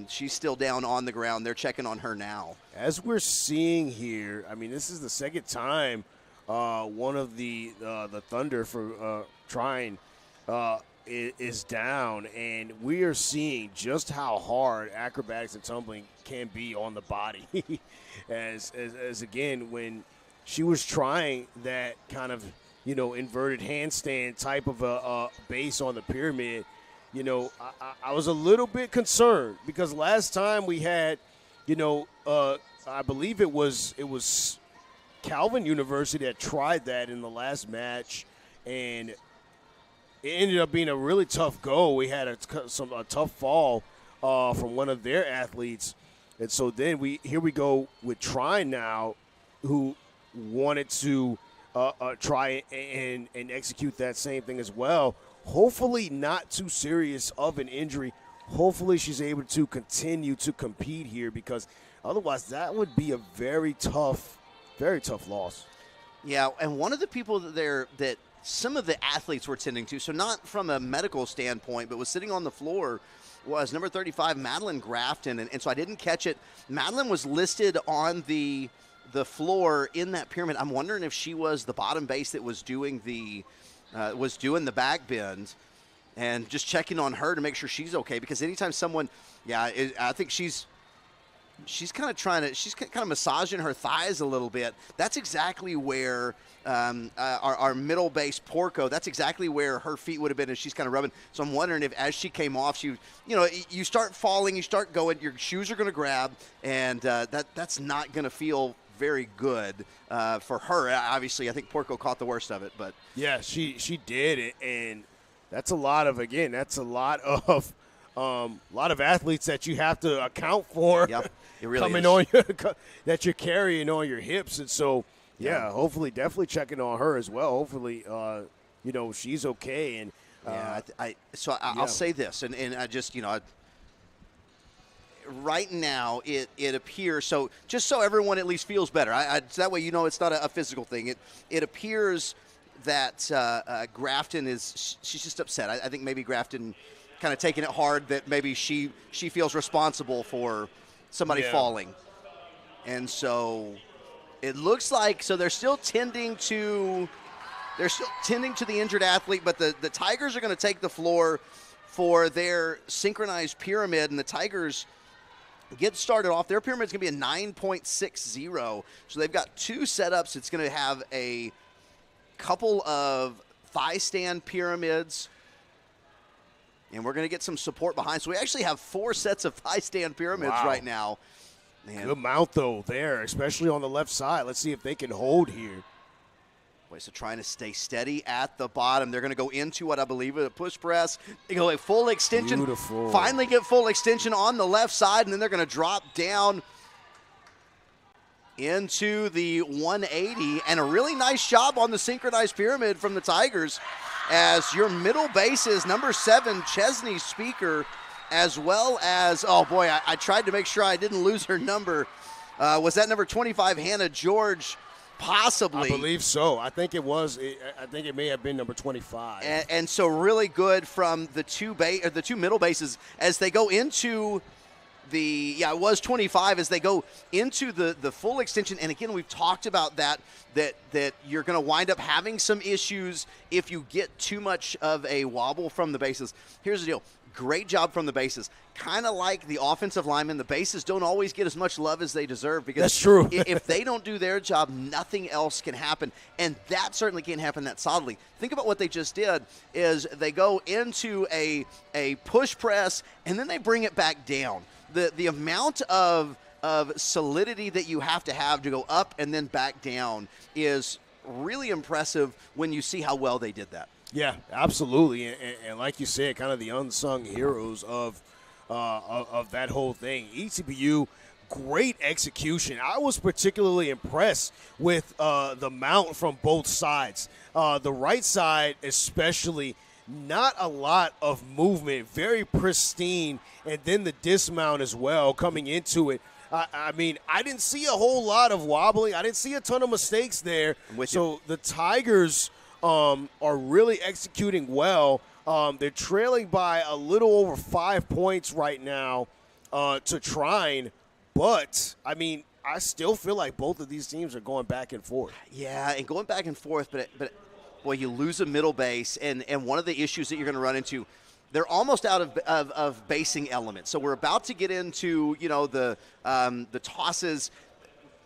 She's still down on the ground. They're checking on her now. As we're seeing here, I mean, this is the second time one of the Thunder for Trine is down, and we are seeing just how hard acrobatics and tumbling can be on the body. as again, when she was trying that kind of, inverted handstand type of a base on the pyramid, I was a little bit concerned because last time we had, I believe it was Calvin University that tried that in the last match, and it ended up being a really tough go. We had a tough fall from one of their athletes, and so then here we go with Trine now, who wanted to try and execute that same thing as well. Hopefully not too serious of an injury. Hopefully she's able to continue to compete here, because otherwise that would be a very tough loss. Yeah, and one of the people that some of the athletes were tending to, so not from a medical standpoint, but was sitting on the floor, was number 35, Madeline Grafton. And so I didn't catch it. Madeline was listed on the floor in that pyramid. I'm wondering if she was the bottom base that was doing the back bend, and just checking on her to make sure she's okay, because anytime someone, I think she's kind of massaging her thighs a little bit. That's exactly where our middle base Porco, that's exactly where her feet would have been as she's kind of rubbing. So I'm wondering if as she came off, you start falling, you start going, your shoes are going to grab, and that's not going to feel very good for her. Obviously, I think Porco caught the worst of it, but yeah, she did, and that's a lot of athletes that you have to account for. Yep, it really coming is. on that you're carrying on your hips, and so hopefully, definitely checking on her as well. Hopefully, she's okay, and I'll say this, and I just right now it appears, so just so everyone at least feels better, that way it's not a physical thing. It appears that Grafton she's just upset. I think maybe Grafton kind of taking it hard that maybe she feels responsible for somebody falling, and so it looks like they're still tending to the injured athlete, but the Tigers are going to take the floor for their synchronized pyramid, and the Tigers get started off. Their pyramid is going to be a 9.60, so they've got two setups. It's going to have a couple of thigh stand pyramids, and we're going to get some support behind. So we actually have 4 sets of thigh stand pyramids right now. Man. Good mount, though, there, especially on the left side. Let's see if they can hold here. So trying to stay steady at the bottom. They're going to go into what I believe is a push press. They go a full extension. Beautiful. Finally get full extension on the left side, and then they're going to drop down into the 180. And a really nice job on the synchronized pyramid from the Tigers, as your middle base is number 7, Chesney Speaker, as well as, I tried to make sure I didn't lose her number. Was that number 25, Hannah George, Possibly. I believe so. I think it was. I think it may have been number 25. And so really good from the two middle bases as they go into it was 25 as they go into the full extension. And again, we've talked about that you're going to wind up having some issues if you get too much of a wobble from the bases. Here's the deal. Great job from the bases. Kind of like the offensive linemen, the bases don't always get as much love as they deserve because that's true. If they don't do their job, nothing else can happen, and that certainly can't happen that solidly. Think about what they just did is they go into a push press, and then they bring it back down. The amount of solidity that you have to go up and then back down is really impressive when you see how well they did that. Yeah, absolutely, and like you said, kind of the unsung heroes of that whole thing. ETBU, great execution. I was particularly impressed with the mount from both sides. The right side especially, not a lot of movement, very pristine, and then the dismount as well coming into it. I mean, I didn't see a whole lot of wobbling. I didn't see a ton of mistakes there. So the Tigers are really executing well. They're trailing by a little over 5 points right now to Trine. But, I mean, I still feel like both of these teams are going back and forth. Yeah, and going back and forth, but boy, you lose a middle base. And one of the issues that you're going to run into, they're almost out of basing elements. So we're about to get into, the tosses.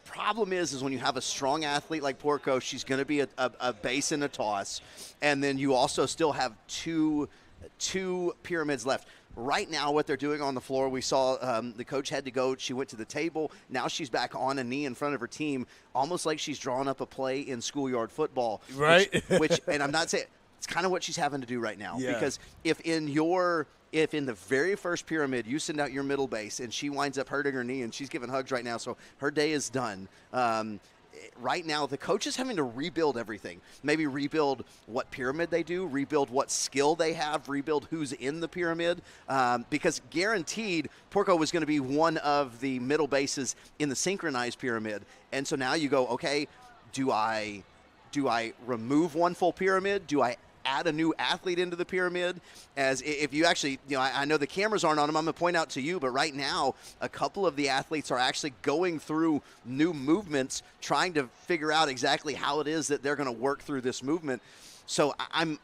Problem is when you have a strong athlete like Porco, she's going to be a base and a toss, and then you also still have two pyramids left. Right now, what they're doing on the floor, we saw the coach had to go. She went to the table. Now she's back on a knee in front of her team, almost like she's drawing up a play in schoolyard football. Right. Which and I'm not saying it's kind of what she's having to do right now. Yeah. Because if in the very first pyramid you send out your middle base and she winds up hurting her knee and she's giving hugs right now, so her day is done. Right now, the coach is having to rebuild everything. Maybe rebuild what pyramid they do, rebuild what skill they have, rebuild who's in the pyramid, because guaranteed Porco was going to be one of the middle bases in the synchronized pyramid. And so now you go, okay, do I remove one full pyramid? Do I add a new athlete into the pyramid? As if you actually, I know the cameras aren't on them, I'm going to point out to you, but right now a couple of the athletes are actually going through new movements, trying to figure out exactly how it is that they're going to work through this movement. So I'm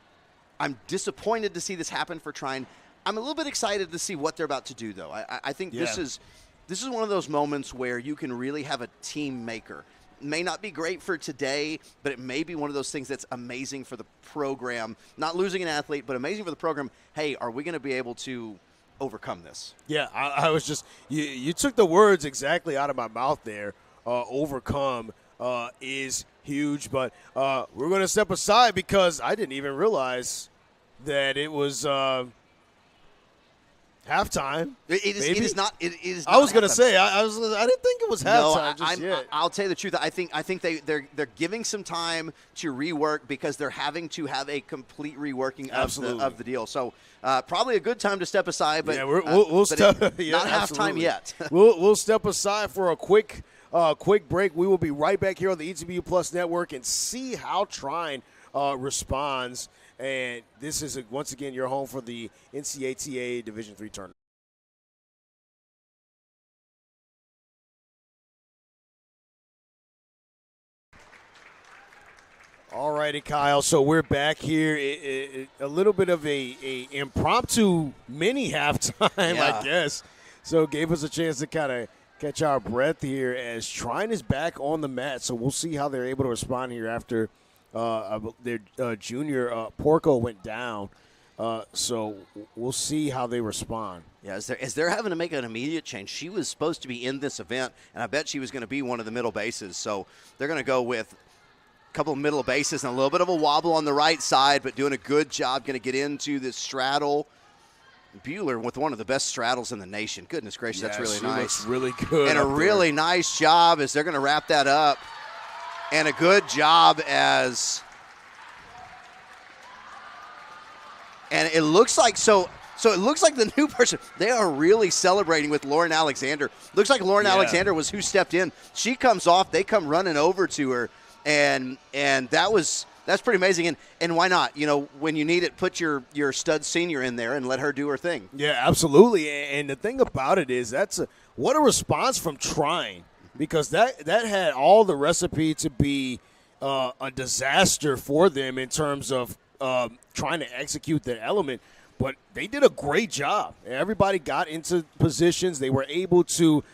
disappointed to see this happen for Trine. I'm a little bit excited to see what they're about to do, though. I think this is one of those moments where you can really have a team maker. May not be great for today, but it may be one of those things that's amazing for the program. Not losing an athlete, but amazing for the program. Hey, are we going to be able to overcome this? Yeah, I was just you took the words exactly out of my mouth there. Overcome is huge, but we're going to step aside because I didn't even realize that it was halftime. It is not. I was going to say I didn't think it was halftime just yet. I'll tell you the truth. I think they're giving some time to rework because they're having to have a complete reworking of the deal. So probably a good time to step aside. But we'll step. Not halftime yet. we'll step aside for a quick break. We will be right back here on the ETBU Plus Network and see how Trine responds. And this is, once again, your home for the NCATA Division III tournament. All righty, Kyle. So we're back here. A little bit of a impromptu mini halftime, I guess. So gave us a chance to kind of catch our breath here as Trine is back on the mat. So we'll see how they're able to respond here after their junior Porco went down. So we'll see how they respond. Yeah, as they're having to make an immediate change. She was supposed to be in this event, and I bet she was going to be one of the middle bases. So they're going to go with a couple of middle bases and a little bit of a wobble on the right side, but doing a good job, going to get into this straddle. Bueller with one of the best straddles in the nation. Goodness gracious, that's really nice. Looks really good. And a really nice job as they're going to wrap that up. And a good job and it looks like so it looks like the new person, they are really celebrating with Lauren Alexander. Looks like Lauren Alexander was who stepped in. She comes off, they come running over to her, and that's pretty amazing. And why not? You know, when you need it, put your stud senior in there and let her do her thing. Yeah, absolutely. And the thing about it is what a response from Trine, because that had all the recipe to be a disaster for them in terms of trying to execute the element. But they did a great job. Everybody got into positions. They were able to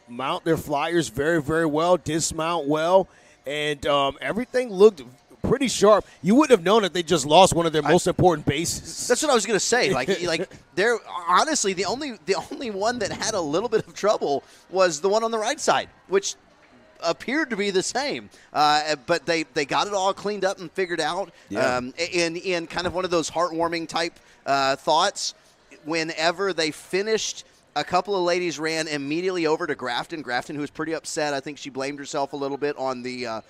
mount their flyers very, very well, dismount well, and everything looked pretty sharp. You wouldn't have known that they just lost one of their most important bases. That's what I was going to say. Like they're honestly the only one that had a little bit of trouble was the one on the right side, which appeared to be the same, but they got it all cleaned up and figured out. Yeah. In kind of one of those heartwarming type thoughts. Whenever they finished, a couple of ladies ran immediately over to Grafton, who was pretty upset. I think she blamed herself a little bit on the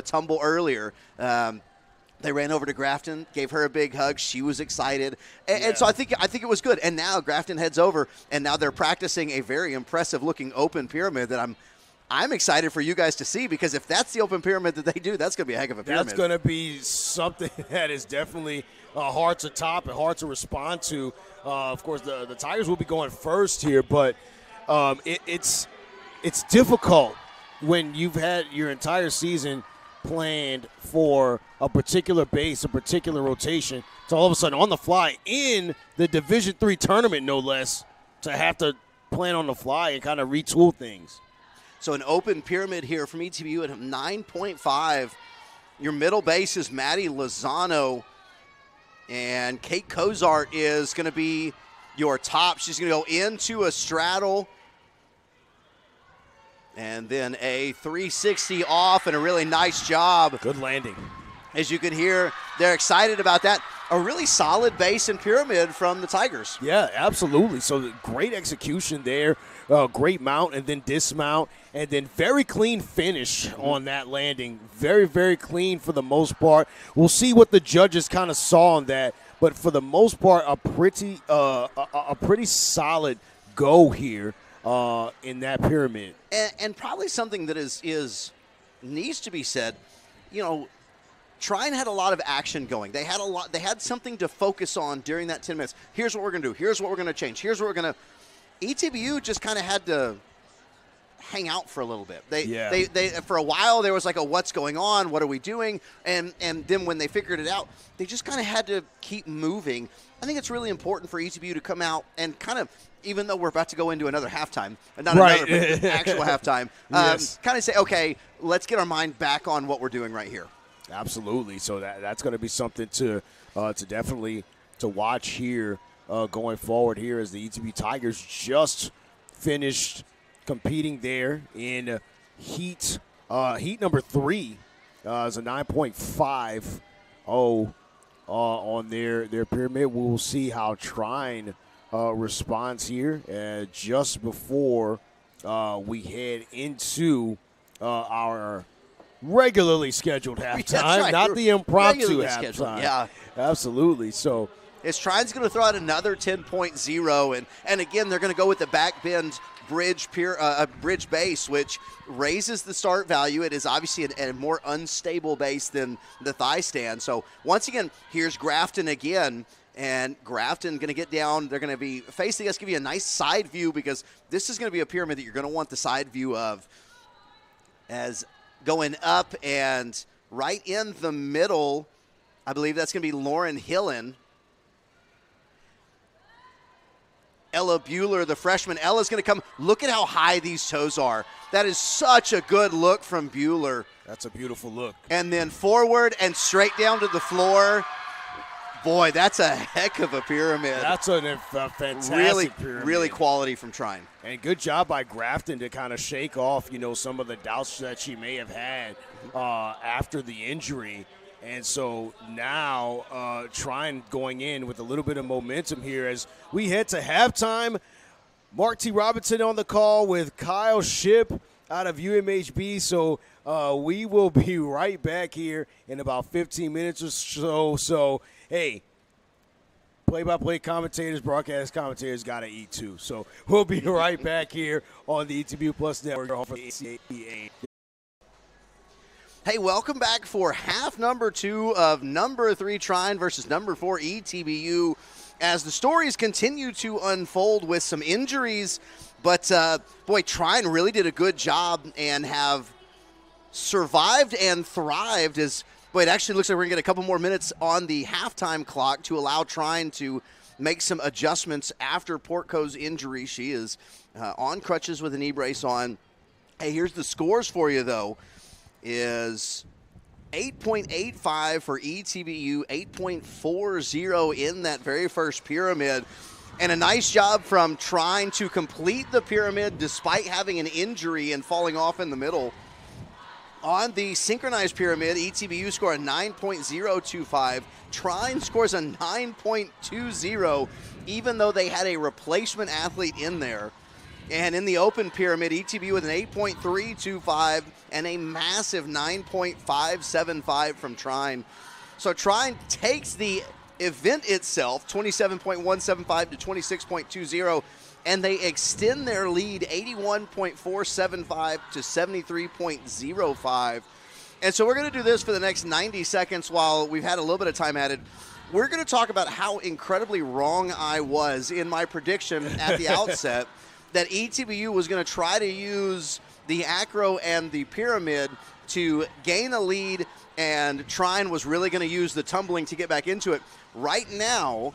tumble earlier. They ran over to Grafton, gave her a big hug. She was excited, and so I think it was good. And now Grafton heads over, and now they're practicing a very impressive looking open pyramid that I'm excited for you guys to see, because if that's the open pyramid that they do, that's going to be a heck of a pyramid. That's going to be something that is definitely hard to top and hard to respond to. Of course, the Tigers will be going first here, but it's difficult when you've had your entire season planned for a particular base, a particular rotation, to all of a sudden on the fly in the Division III tournament, no less, to have to plan on the fly and kind of retool things. So an open pyramid here from ETBU at 9.5. Your middle base is Maddie Lozano, and Kate Cozart is going to be your top. She's going to go into a straddle, and then a 360 off, and a really nice job. Good landing. As you can hear, they're excited about that. A really solid base and pyramid from the Tigers. Yeah, absolutely. So great execution there. Great mount and then dismount, and then very clean finish on that landing. Very, very clean for the most part. We'll see what the judges kind of saw on that, but for the most part, a pretty solid go here in that pyramid. And probably something that is needs to be said. You know, Trine had a lot of action going. They had something to focus on during that 10 minutes. Here's what we're going to do. Here's what we're going to change. Here's what we're going to. ETBU just kind of had to hang out for a little bit. They for a while there was like a what's going on, what are we doing, and then when they figured it out, they just kind of had to keep moving. I think it's really important for ETBU to come out and kind of, even though we're about to go into another halftime, not right. another but actual halftime, yes. Kind of say, okay, let's get our mind back on what we're doing right here. Absolutely. So that's going to be something to definitely to watch here going forward here, as the ETBU Tigers just finished competing there in heat number 3 is a 9.50 on their pyramid. We'll see how Trine responds here just before we head into our regularly scheduled halftime, right. not the impromptu Regularly halftime. scheduled, yeah. Absolutely. So As Trine's going to throw out another 10.0, and again, they're going to go with the back bend bridge base, which raises the start value. It is obviously a more unstable base than the thigh stand. So once again, here's Grafton again, and Grafton going to get down. They're going to be facing us, give you a nice side view, because this is going to be a pyramid that you're going to want the side view of, as going up and right in the middle. I believe that's going to be Lauren Hillen. Ella Bueller, the freshman. Ella's going to come. Look at how high these toes are. That is such a good look from Bueller. That's a beautiful look. And then forward and straight down to the floor. Boy, that's a heck of a pyramid. That's a fantastic pyramid. Really quality from Trine. And good job by Grafton to kind of shake off, some of the doubts that she may have had after the injury. And so now Trine going in with a little bit of momentum here as we head to halftime. Mark T. Robinson on the call with Kyle Shipp out of UMHB. So we will be right back here in about 15 minutes or so. So, hey, play-by-play commentators, broadcast commentators got to eat too. So we'll be right back here on the ETBU Plus Network for the NCATA. Hey, welcome back for half number 2 of number 3 Trine versus number 4 ETBU as the stories continue to unfold with some injuries. But, boy, Trine really did a good job and have survived and thrived as, boy, it actually looks like we're going to get a couple more minutes on the halftime clock to allow Trine to make some adjustments after Portco's injury. She is on crutches with a knee brace on. Hey, here's the scores for you, though. Is 8.85 for ETBU, 8.40 in that very first pyramid. And a nice job from Trine to complete the pyramid despite having an injury and falling off in the middle. On the synchronized pyramid, ETBU scored a 9.025. Trine scores a 9.20, even though they had a replacement athlete in there. And in the open pyramid, ETBU with an 8.325 and a massive 9.575 from Trine. So Trine takes the event itself, 27.175 to 26.20, and they extend their lead 81.475 to 73.05. And so we're going to do this for the next 90 seconds while we've had a little bit of time added. We're going to talk about how incredibly wrong I was in my prediction at the outset that ETBU was going to try to use the acro and the pyramid to gain a lead, and Trine was really going to use the tumbling to get back into it. Right now,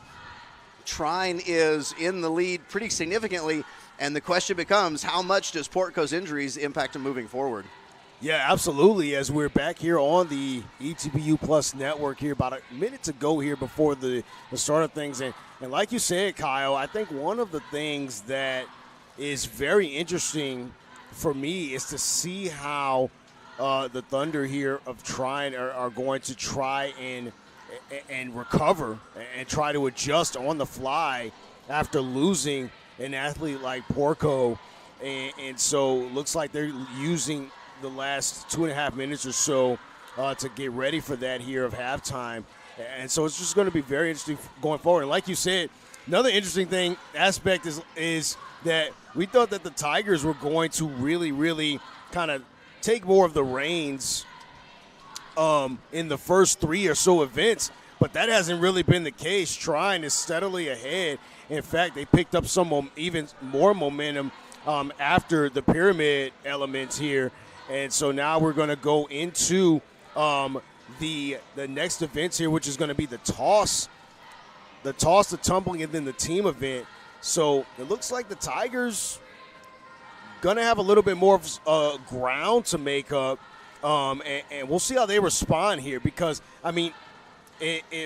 Trine is in the lead pretty significantly, and the question becomes, how much does Portco's injuries impact him moving forward? Yeah, absolutely. As we're back here on the ETBU Plus network here, about a minute to go here before the start of things. And like you said, Kyle, I think one of the things that is very interesting for me is to see how the Thunder here of Trine are going to try and recover and try to adjust on the fly after losing an athlete like Portco. And so looks like they're using the last 2.5 minutes or so to get ready for that here of halftime. And so it's just going to be very interesting going forward. And like you said, another interesting aspect is that we thought that the Tigers were going to really, really kind of take more of the reins in the first 3 or so events, but that hasn't really been the case. Trine is steadily ahead. In fact, they picked up some even more momentum after the pyramid elements here, and so now we're going to go into the next events here, which is going to be the toss, the tumbling, and then the team event. So it looks like the Tigers going to have a little bit more ground to make up, and we'll see how they respond here because, I mean,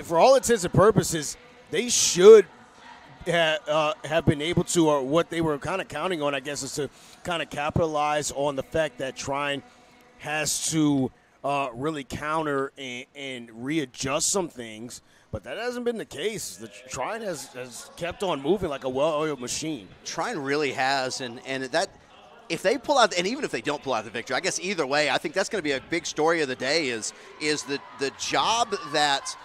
for all intents and purposes, they should have been able to, or what they were kind of counting on, I guess, is to kind of capitalize on the fact that Trine has to really counter and readjust some things. But that hasn't been the case. The Trine has kept on moving like a well-oiled machine. Trine really has, and that if they pull out, and even if they don't pull out the victory, I guess either way, I think that's going to be a big story of the day is the job that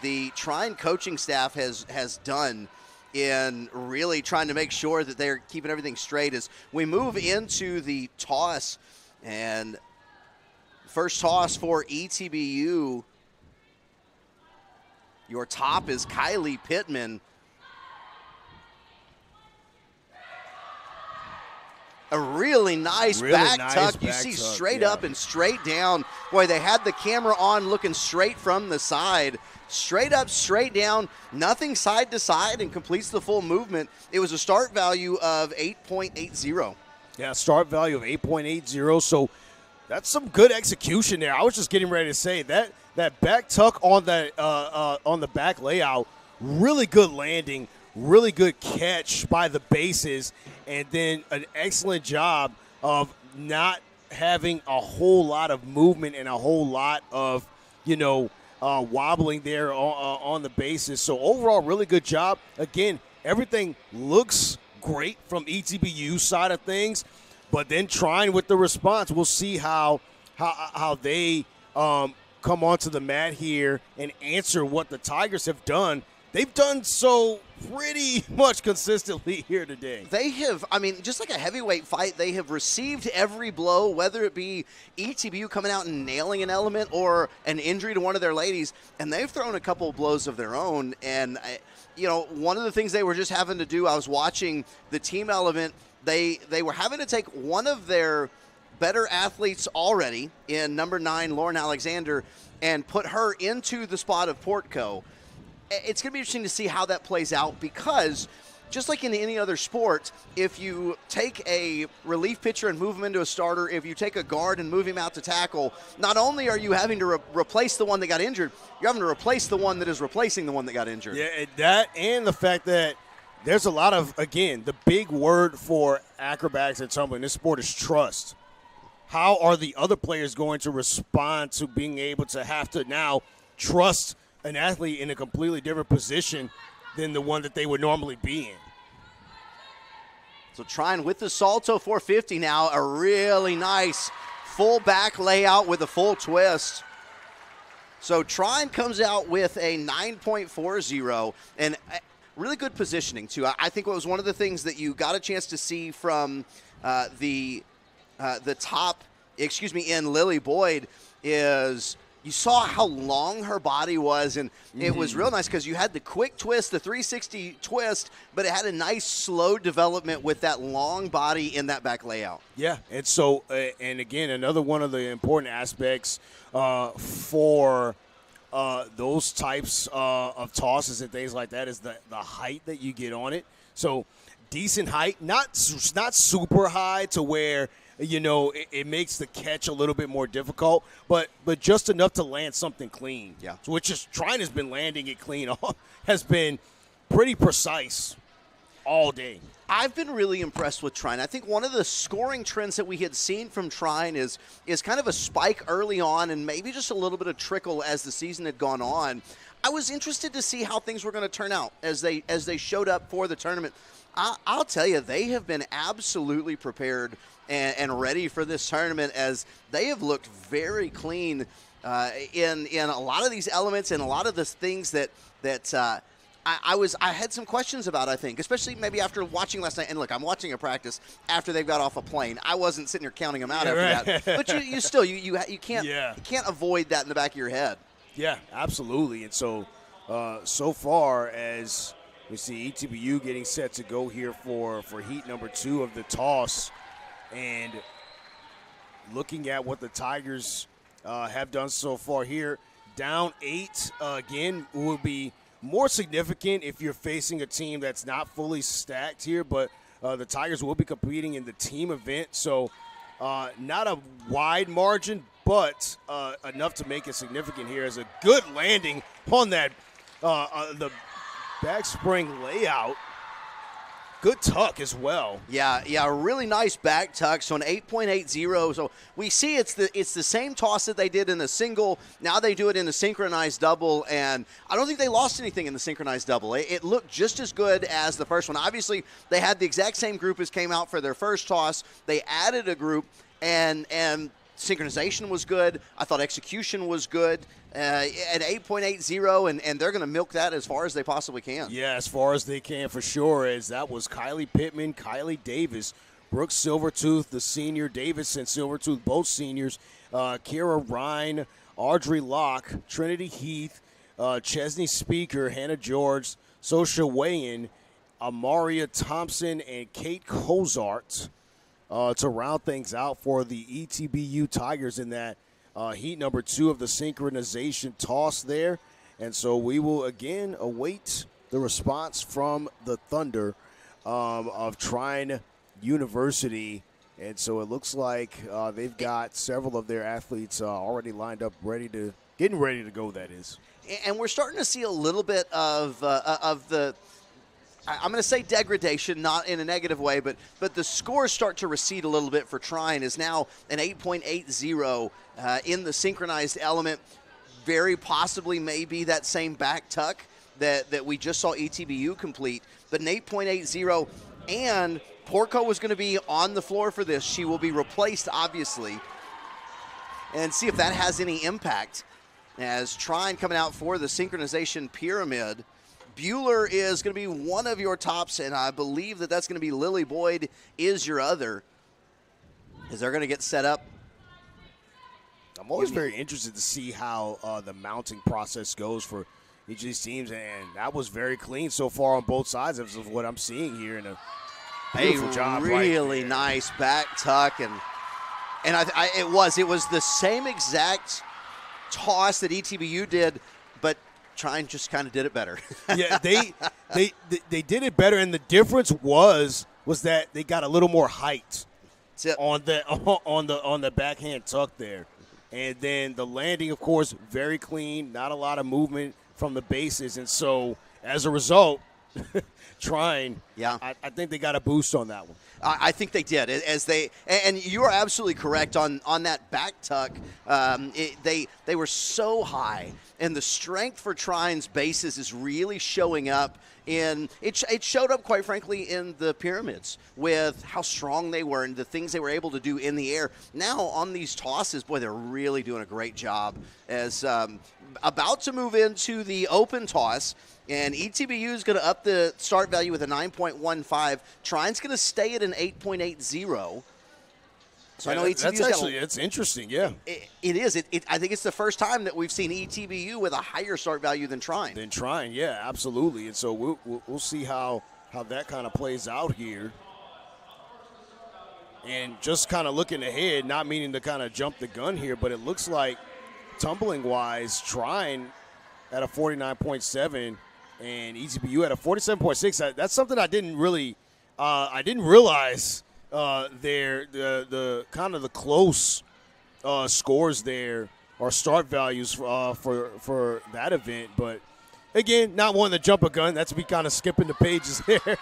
the Trine coaching staff has done in really trying to make sure that they're keeping everything straight as we move into the toss. And first toss for ETBU. Your top is Kylie Pittman. A really nice back tuck. You see straight up and straight down. Boy, they had the camera on looking straight from the side. Straight up, straight down, nothing side to side, and completes the full movement. It was a start value of 8.80. Yeah, start value of 8.80. So that's some good execution there. I was just getting ready to say that back tuck on the back layout, really good landing, really good catch by the bases, and then an excellent job of not having a whole lot of movement and a whole lot of, wobbling there on the bases. So overall, really good job. Again, everything looks great from ETBU side of things, but then Trine with the response. We'll see how they come onto the mat here and answer what the Tigers have done. they've done so pretty much consistently here today. They have, I mean, just like a heavyweight fight, they have received every blow, whether it be ETBU coming out and nailing an element or an injury to one of their ladies, and they've thrown a couple of blows of their own. And, you know, one of the things they were just having to do, I was watching the team element, they were having to take one of their better athletes already in number 9, Lauren Alexander, and put her into the spot of Portco. It's going to be interesting to see how that plays out because just like in any other sport, if you take a relief pitcher and move him into a starter, if you take a guard and move him out to tackle, not only are you having to replace the one that got injured, you're having to replace the one that is replacing the one that got injured. Yeah, that and the fact that there's a lot of, again, the big word for acrobatics and tumbling in this sport is trust. How are the other players going to respond to being able to have to now trust an athlete in a completely different position than the one that they would normally be in? So Trine with the Salto 450 now, a really nice full back layout with a full twist. So Trine comes out with a 9.40 and really good positioning too. I think it was one of the things that you got a chance to see from the top, in Lily Boyd is you saw how long her body was, and it was real nice because you had the quick twist, the 360 twist, but it had a nice slow development with that long body in that back layout. Yeah, and so, and again, another one of the important aspects for those types of tosses and things like that is the height that you get on it. So decent height, not super high to where, you know, it makes the catch a little bit more difficult, but just enough to land something clean. Yeah. So which is Trine has been landing it clean, has been pretty precise all day. I've been really impressed with Trine. I think one of the scoring trends that we had seen from Trine is kind of a spike early on and maybe just a little bit of trickle as the season had gone on. I was interested to see how things were going to turn out as they showed up for the tournament. I'll tell you, they have been absolutely prepared and ready for this tournament as they have looked very clean in a lot of these elements and a lot of the things that I had some questions about, I think, especially maybe after watching last night. And look, I'm watching a practice after they've got off a plane. I wasn't sitting here counting them out after that. But you still can't avoid that in the back of your head. Yeah, absolutely. And so so far as we see ETBU getting set to go here for heat number 2 of the toss, and looking at what the Tigers have done so far here, down 8 again will be more significant if you're facing a team that's not fully stacked here, but the Tigers will be competing in the team event, so not a wide margin, but enough to make it significant here as a good landing on that the back spring layout. Good tuck as well. Yeah, really nice back tuck. So an 8.80. So we see it's the same toss that they did in the single. Now they do it in the synchronized double, and I don't think they lost anything in the synchronized double. It looked just as good as the first one. Obviously, they had the exact same group as came out for their first toss. They added a group, and synchronization was good. I thought execution was good. At 8.80, and they're going to milk that as far as they possibly can. Yeah, as far as they can for sure, as that was Kylie Pittman, Kylie Davis, Brooke Silvertooth, the senior, Davis and Silvertooth, both seniors, Kira Ryan, Audrey Locke, Trinity Heath, Chesney Speaker, Hannah George, Sosha Wayan, Amaria Thompson, and Kate Cozart to round things out for the ETBU Tigers in that heat number 2 of the synchronization toss there. And so we will again await the response from the Thunder of Trine University. And so it looks like they've got several of their athletes already lined up, getting ready to go, that is. And we're starting to see a little bit of the, I'm going to say degradation, not in a negative way, but the scores start to recede a little bit for Trine. Is now an 8.80 in the synchronized element. Very possibly maybe that same back tuck that we just saw ETBU complete, but an 8.80. And Porco was going to be on the floor for this. She will be replaced, obviously, and see if that has any impact. As Trine coming out for the synchronization pyramid. Bueller is going to be one of your tops, and I believe that that's going to be Lily Boyd is your other. Is they're going to get set up. I'm always very interested to see how the mounting process goes for each of these teams, and that was very clean so far on both sides of what I'm seeing here. And a beautiful job, really nice back tuck, and it was the same exact toss that ETBU did, but Trine just kind of did it better. Yeah, they did it better, and the difference was that they got a little more height on the backhand tuck there. And then the landing, of course, very clean, not a lot of movement from the bases. And so, as a result, Trine, I think they got a boost on that one. I think they did. And you are absolutely correct on that back tuck. They were so high, and the strength for Trine's bases is really showing up. It showed up, quite frankly, in the pyramids with how strong they were and the things they were able to do in the air. Now on these tosses, boy, they're really doing a great job as about to move into the open toss. And ETBU is going to up the start value with a 9.15. Trine's going to stay at an 8.80. So I know ETBU. That's interesting. Yeah, it is. I think it's the first time that we've seen ETBU with a higher start value than Trine. Yeah, absolutely. And so we'll see how that kind of plays out here. And just kind of looking ahead, not meaning to kind of jump the gun here, but it looks like tumbling wise, Trine at a 49.7 and ETBU at a 47.6. That's something I didn't realize. The kind of the close scores there or start values for that event, but again, not wanting to jump a gun. That's me kind of skipping the pages there.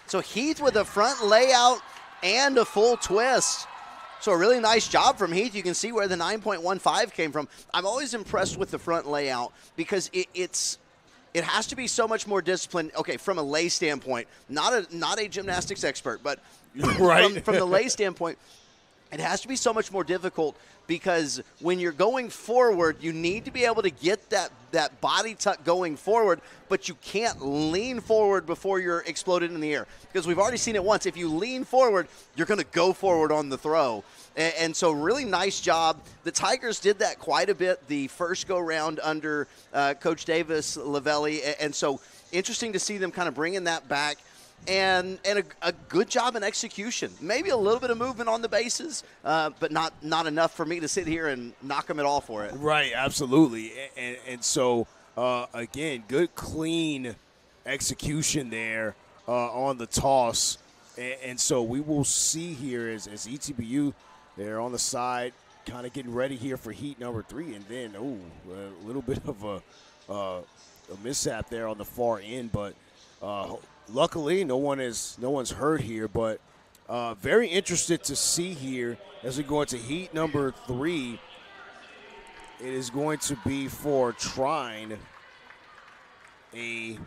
So Heath with a front layout and a full twist. So a really nice job from Heath. You can see where the 9.15 came from. I'm always impressed with the front layout because it has to be so much more disciplined. Okay, from a lay standpoint, not a gymnastics expert, but right. from the lay standpoint, it has to be so much more difficult because when you're going forward, you need to be able to get that body tuck going forward, but you can't lean forward before you're exploded in the air. Because we've already seen it once. If you lean forward, you're going to go forward on the throw. And so really nice job. The Tigers did that quite a bit the first go-round under Coach Davis Lavelli. And so interesting to see them kind of bringing that back. And a good job in execution. Maybe a little bit of movement on the bases, but not enough for me to sit here and knock them at all for it. Right, absolutely. And so, again, good, clean execution there on the toss. And so we will see here as ETBU, they're on the side, kind of getting ready here for heat number 3. And then, a little bit of a mishap there on the far end, but luckily, no one's hurt here, but very interested to see here as we go into heat number 3. It is going to be for Trine a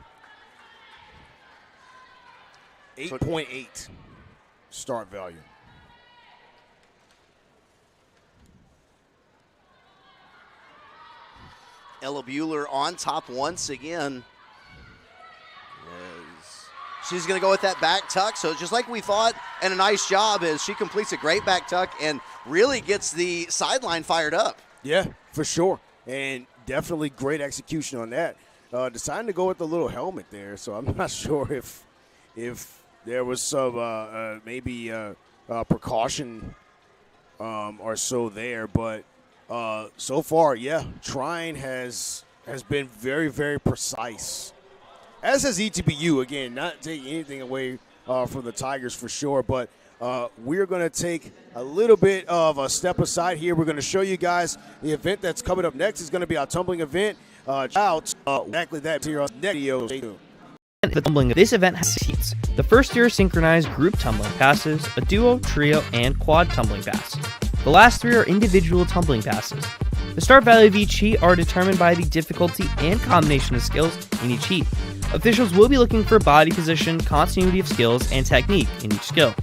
8.8 start value. Ella Bueller on top once again. She's going to go with that back tuck. So just like we thought, and a nice job as she completes a great back tuck and really gets the sideline fired up. Yeah, for sure. And definitely great execution on that. Deciding to go with the little helmet there. So I'm not sure if there was some maybe precaution or so there. But so far, yeah, Trine has been very, very precise. As has ETBU, again, not taking anything away from the Tigers for sure, but we're going to take a little bit of a step aside here. We're going to show you guys the event that's coming up next. Is going to be our tumbling event. Exactly that here on next video. Stay tuned. The tumbling. This event has heats. The first tier synchronized group tumbling passes, a duo, trio, and quad tumbling pass. The last 3 are individual tumbling passes. The start value of each heat are determined by the difficulty and combination of skills in each heat. Officials will be looking for body position, continuity of skills, and technique in each skill.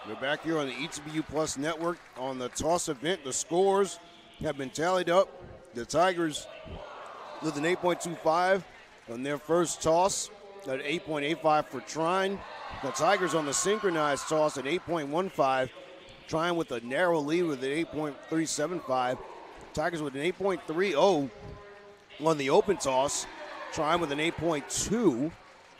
We're back here on the ETBU Plus Network on the toss event. The scores have been tallied up. The Tigers with an 8.25 on their first toss, at 8.85 for Trine. The Tigers on the synchronized toss at 8.15. Trine with a narrow lead with an 8.375. Tigers with an 8.30 on the open toss. Trine with an 8.2.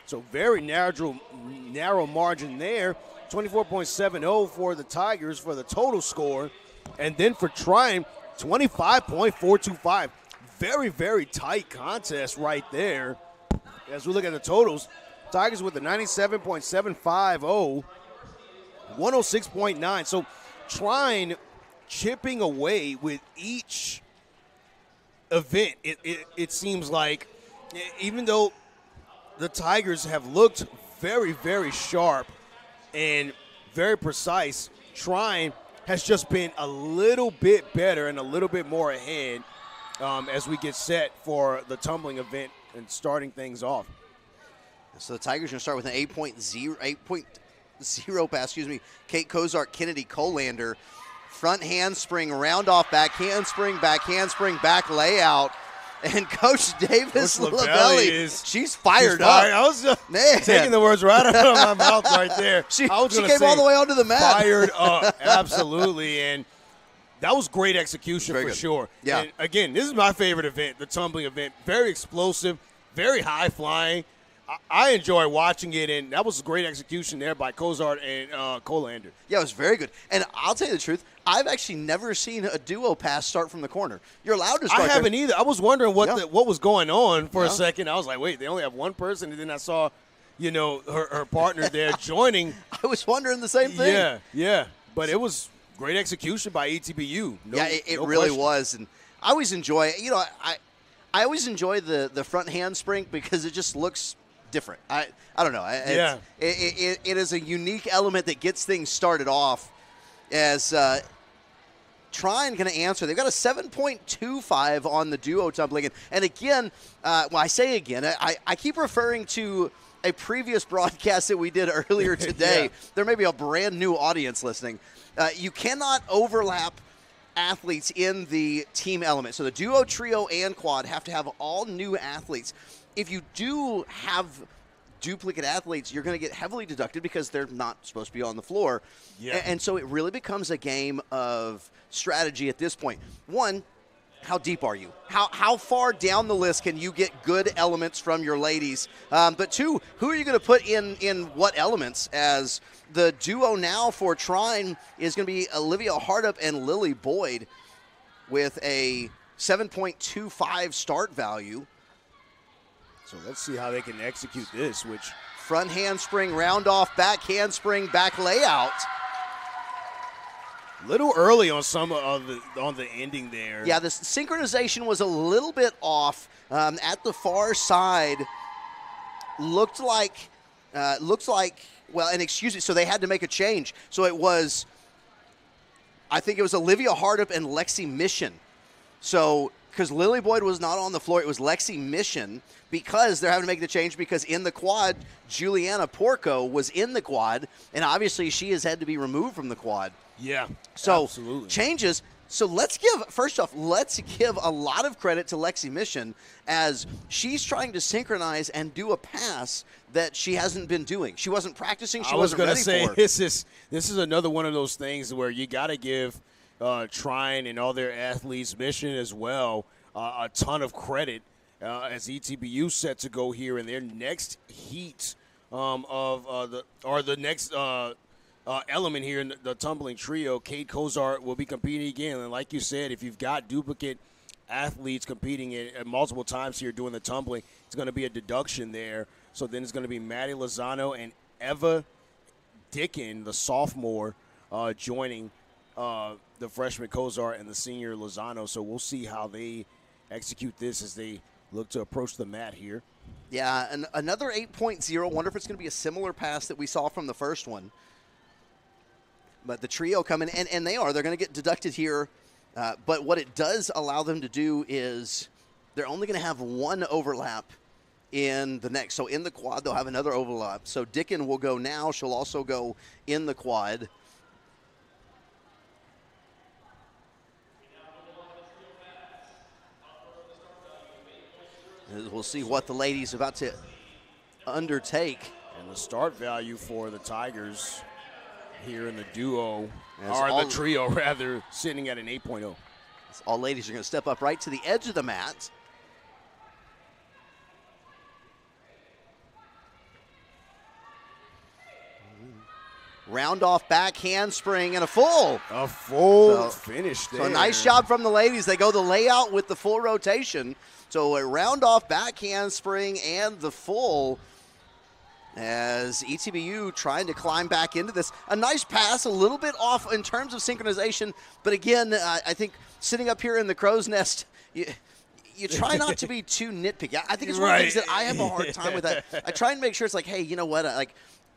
So very narrow margin there. 24.70 for the Tigers for the total score. And then for Trine, 25.425. Very, very tight contest right there. As we look at the totals, Tigers with a 97.750, 106.9. So Trine chipping away with each event. It seems like, even though the Tigers have looked very, very sharp and very precise, Trine has just been a little bit better and a little bit more ahead as we get set for the tumbling event and starting things off. So the Tigers are going to start with an 8.0 pass, Kate Kozart, Kennedy Colander. Front handspring, round off, back handspring, back layout. And Coach Davis Lavelli, she's fired up. I was just taking the words right out of my mouth right there. She came all the way onto the mat. Fired up, absolutely. And that was great execution for sure. Yeah. And again, this is my favorite event, the tumbling event. Very explosive, very high flying. I enjoy watching it, and that was great execution there by Kozart and Colander. Yeah, it was very good. And I'll tell you the truth, I've actually never seen a duo pass start from the corner. You're allowed to start. I haven't either. I was wondering what was going on for a second. I was like, wait, they only have one person, and then I saw, her partner there joining. I was wondering the same thing. Yeah. But it was great execution by ETBU. It really was. And I always enjoy, I always enjoy the front handspring because it just looks different. I don't know. It is a unique element that gets things started off. As Trine going to answer, they've got a 7.25 on the duo tumbling. And again, I say again, I keep referring to a previous broadcast that we did earlier today. There may be a brand new audience listening. You cannot overlap athletes in the team element. So the duo, trio, and quad have to have all new athletes. If you do have duplicate athletes, you're going to get heavily deducted because they're not supposed to be on the floor. Yeah. And so it really becomes a game of strategy at this point. One, how deep are you? How far down the list can you get good elements from your ladies? But two, who are you going to put in what elements? As the duo now for Trine is going to be Olivia Hardup and Lily Boyd with a 7.25 start value. So let's see how they can execute this, which front handspring, round off, back handspring, back layout. Little early on some of the ending there. Yeah, the synchronization was a little bit off at the far side. Looked like, well, and excuse me, so they had to make a change. So it was, I think it was Olivia Hardup and Lexi Mission. So, because Lily Boyd was not on the floor, it was Lexi Mission, because they're having to make the change because in the quad, Juliana Porco was in the quad, and obviously she has had to be removed from the quad. Yeah, so absolutely. Changes. So let's give a lot of credit to Lexi Mission as she's trying to synchronize and do a pass that she hasn't been doing. She wasn't practicing. She wasn't ready for. I was going to say, this is another one of those things where you got to give Trine and all their athletes, Mission as well, a ton of credit as ETBU set to go here in their next heat the next element here in the tumbling trio. Kate Kozart will be competing again, and like you said, if you've got duplicate athletes competing at multiple times here doing the tumbling, it's going to be a deduction there. So then it's going to be Maddie Lozano and Eva Dickin, the sophomore, joining the freshman Kozart and the senior Lozano. So we'll see how they execute this as they look to approach the mat here. Yeah, and another 8.0. Wonder if it's going to be a similar pass that we saw from the first one. But the trio coming, and they're going to get deducted here. But what it does allow them to do is they're only going to have one overlap in the next. So in the quad, they'll have another overlap. So Dickin will go now. She'll also go in the quad. We'll see what the ladies about to undertake. And the start value for the Tigers here in the duo, As or all- the trio rather, sitting at an 8.0. All ladies are going to step up right to the edge of the mat. Round off back handspring and a full. A full So- finish there. So a nice job from the ladies. They go the layout with the full rotation. So a round off back handspring and the full, as ETBU trying to climb back into this. A nice pass, a little bit off in terms of synchronization. But again, I think sitting up here in the crow's nest, you try not to be too nitpicky. I think it's one of the things that I have a hard time with that. I try and make sure it's like, hey, you know what?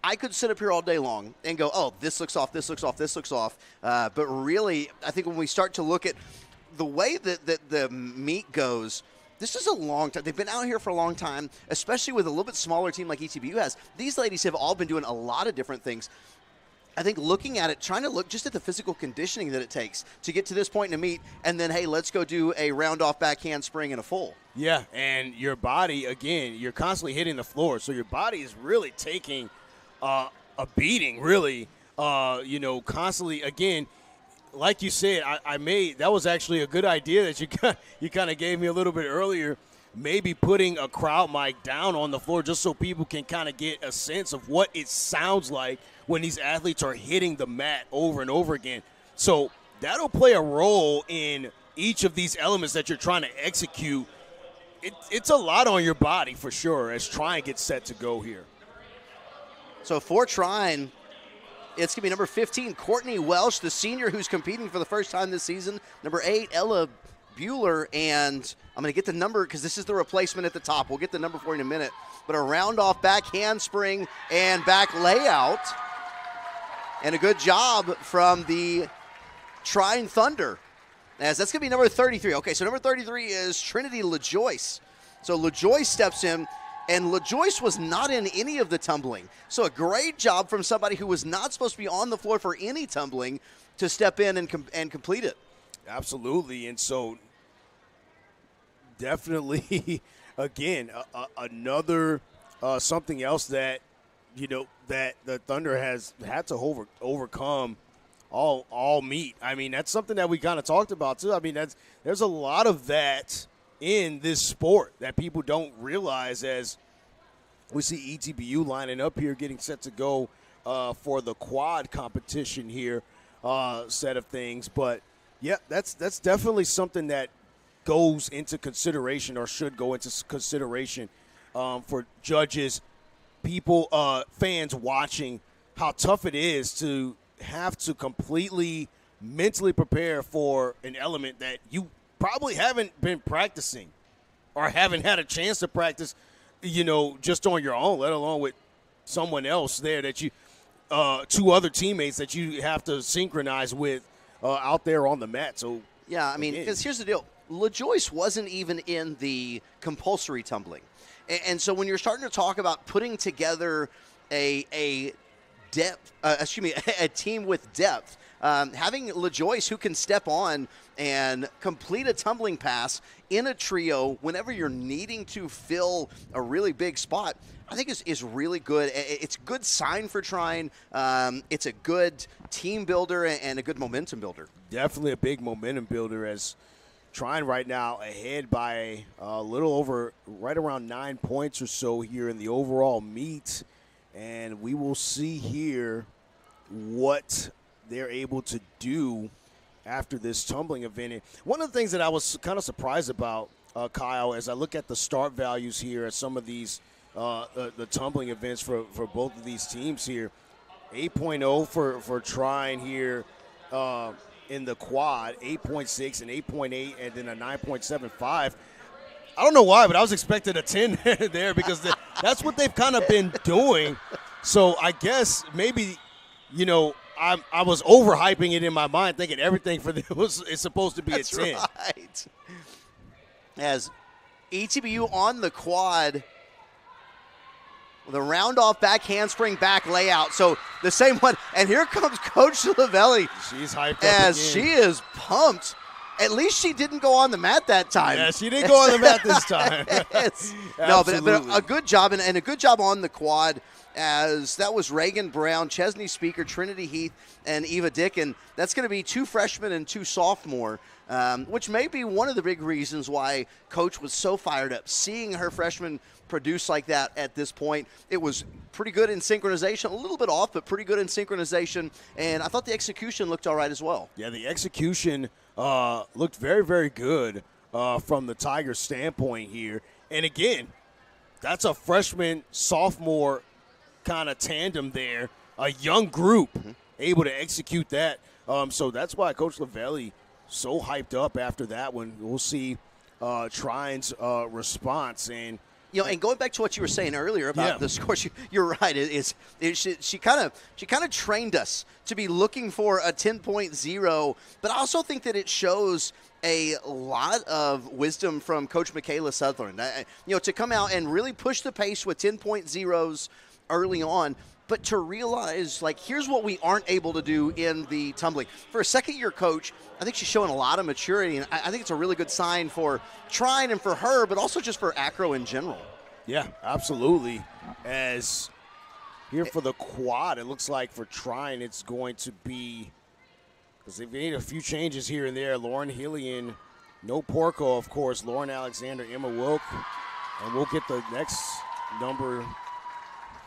I could sit up here all day long and go, oh, this looks off, this looks off, this looks off. But really, I think when we start to look at the way that the meet goes, this is a long time. They've been out here for a long time, especially with a little bit smaller team like ETBU has. These ladies have all been doing a lot of different things. I think looking at it, trying to look just at the physical conditioning that it takes to get to this point in a meet, and then, hey, let's go do a round-off backhand spring and a full. Yeah, and your body, again, you're constantly hitting the floor, so your body is really taking a beating, really, constantly. Again, like you said, that was actually a good idea that you kind of gave me a little bit earlier, maybe putting a crowd mic down on the floor just so people can kind of get a sense of what it sounds like when these athletes are hitting the mat over and over again. So that'll play a role in each of these elements that you're trying to execute. It's a lot on your body for sure as Trine gets set to go here. So for Trine, it's going to be number 15, Courtney Welsh, the senior who's competing for the first time this season. Number 8, Ella Bueller, and I'm going to get the number because this is the replacement at the top. We'll get the number for you in a minute. But a round-off back handspring and back layout. And a good job from the Trine Thunder, as that's going to be number 33. Okay, so number 33 is Trinity LaJoyce. So LaJoyce steps in, and LaJoyce was not in any of the tumbling. So a great job from somebody who was not supposed to be on the floor for any tumbling to step in and complete it. Absolutely, and so definitely, again, another something else that that the Thunder has had to overcome all meet. I mean, that's something that we kind of talked about too. I mean, there's a lot of that in this sport that people don't realize, as we see ETBU lining up here, getting set to go for the quad competition here set of things. But yeah, that's definitely something that goes into consideration, or should go into consideration for judges, people, fans watching, how tough it is to have to completely mentally prepare for an element that you probably haven't been practicing or haven't had a chance to practice, just on your own, let alone with someone else there that you, two other teammates that you have to synchronize with out there on the mat. So yeah, I mean, because here's the deal. LaJoyce wasn't even in the compulsory tumbling. And so when you're starting to talk about putting together a team with depth, having LaJoyce who can step on and complete a tumbling pass in a trio whenever you're needing to fill a really big spot, I think is really good. It's a good sign for Trine. It's a good team builder and a good momentum builder. Definitely a big momentum builder, as Trine right now ahead by a little over, right around 9 points or so here in the overall meet. And we will see here what they're able to do after this tumbling event. And one of the things that I was kind of surprised about, Kyle, as I look at the start values here at some of these the tumbling events for both of these teams here, 8.0 for Trine here in the quad, 8.6 and 8.8, and then a 9.75. I don't know why, but I was expecting a 10 there because that's what they've kind of been doing. So I guess maybe, I was overhyping it in my mind, thinking everything for them is supposed to be a 10. Right. As ETBU on the quad, with a round-off back handspring back layout. So the same one. And here comes Coach Lavelli. She's hyped up as again. she is pumped At least she didn't go on the mat that time. Yeah, she didn't go on the mat this time. No, but a good job, and a good job on the quad, as that was Reagan Brown, Chesney Speaker, Trinity Heath, and Eva Dick. And that's going to be 2 freshmen and 2 sophomore, which may be one of the big reasons why Coach was so fired up. Seeing her freshmen produce like that at this point, it was pretty good in synchronization, a little bit off, but pretty good in synchronization. And I thought the execution looked all right as well. Yeah, the execution looked very, very good from the Tigers' standpoint here. And again, that's a freshman, sophomore kind of tandem there, a young group able to execute that. So that's why Coach Lavelli so hyped up after that one. We'll see Trine's response. And and going back to what you were saying earlier about the score, you're right. She kind of trained us to be looking for a 10.0, but I also think that it shows a lot of wisdom from Coach Michaela Sutherland. To come out and really push the pace with 10.0s early on, but to realize, here's what we aren't able to do in the tumbling. For a second-year coach, I think she's showing a lot of maturity, and I think it's a really good sign for Trine and for her, but also just for Acro in general. Yeah, absolutely. As here for the quad, it looks like for Trine it's going to be, because they've made a few changes here and there. Lauren Hillian, no Porco, of course, Lauren Alexander, Emma Wilk, and we'll get the next number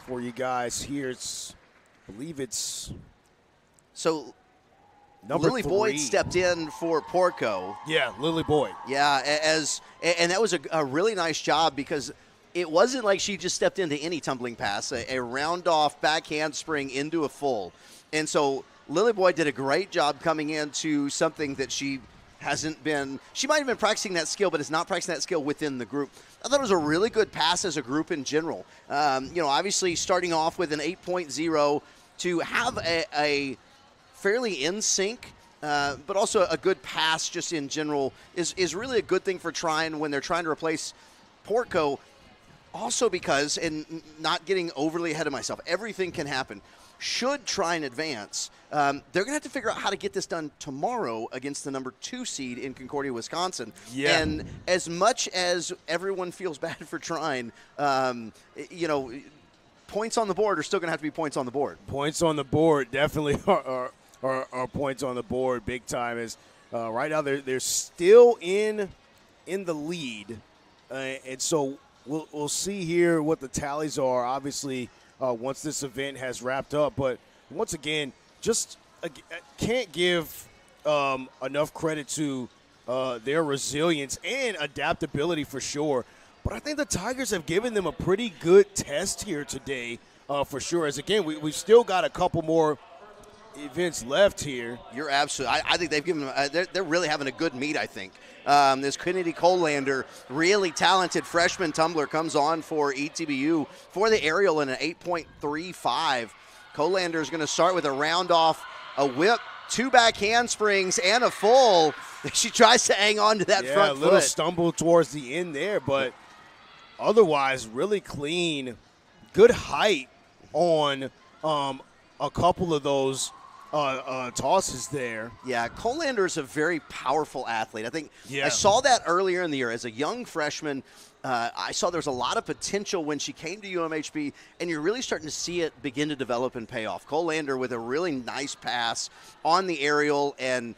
for you guys here. I believe it's so number Lily 3. Boyd stepped in for Porco. Yeah, Lily Boyd. Yeah, and that was a really nice job, because it wasn't like she just stepped into any tumbling pass, a round off back handspring into a full. And so Lily Boyd did a great job coming into something that she hasn't been. She might have been practicing that skill, but is not practicing that skill within the group. I thought it was a really good pass as a group in general. Obviously starting off with an 8.0 to have a fairly in sync, but also a good pass just in general is really a good thing for Trine when they're trying to replace Porco. Also because, and not getting overly ahead of myself, everything can happen. Should Trine advance, they're going to have to figure out how to get this done tomorrow against the number 2 seed in Concordia, Wisconsin. Yeah. And as much as everyone feels bad for Trine, points on the board are still going to have to be points on the board. Points on the board definitely are points on the board big time. As right now they're still in the lead, and so we'll see here what the tallies are. Obviously, once this event has wrapped up, but once again, just can't give enough credit to their resilience and adaptability for sure. But I think the Tigers have given them a pretty good test here today, for sure. As again, we've still got a couple more events left here. You're absolutely. I think they've given them. They're really having a good meet. I think this Kennedy Colander, really talented freshman tumbler, comes on for ETBU for the aerial in an 8.35. Colander is going to start with a round off, a whip, 2 back handsprings, and a full. She tries to hang on to that front foot. A little stumble towards the end there, but otherwise really clean, good height on a couple of those tosses there. Yeah, Colander is a very powerful athlete. I think Yeah. I saw that earlier in the year as a young freshman. I saw there was a lot of potential when she came to UMHB, and you're really starting to see it begin to develop and pay off. Colander with a really nice pass on the aerial, and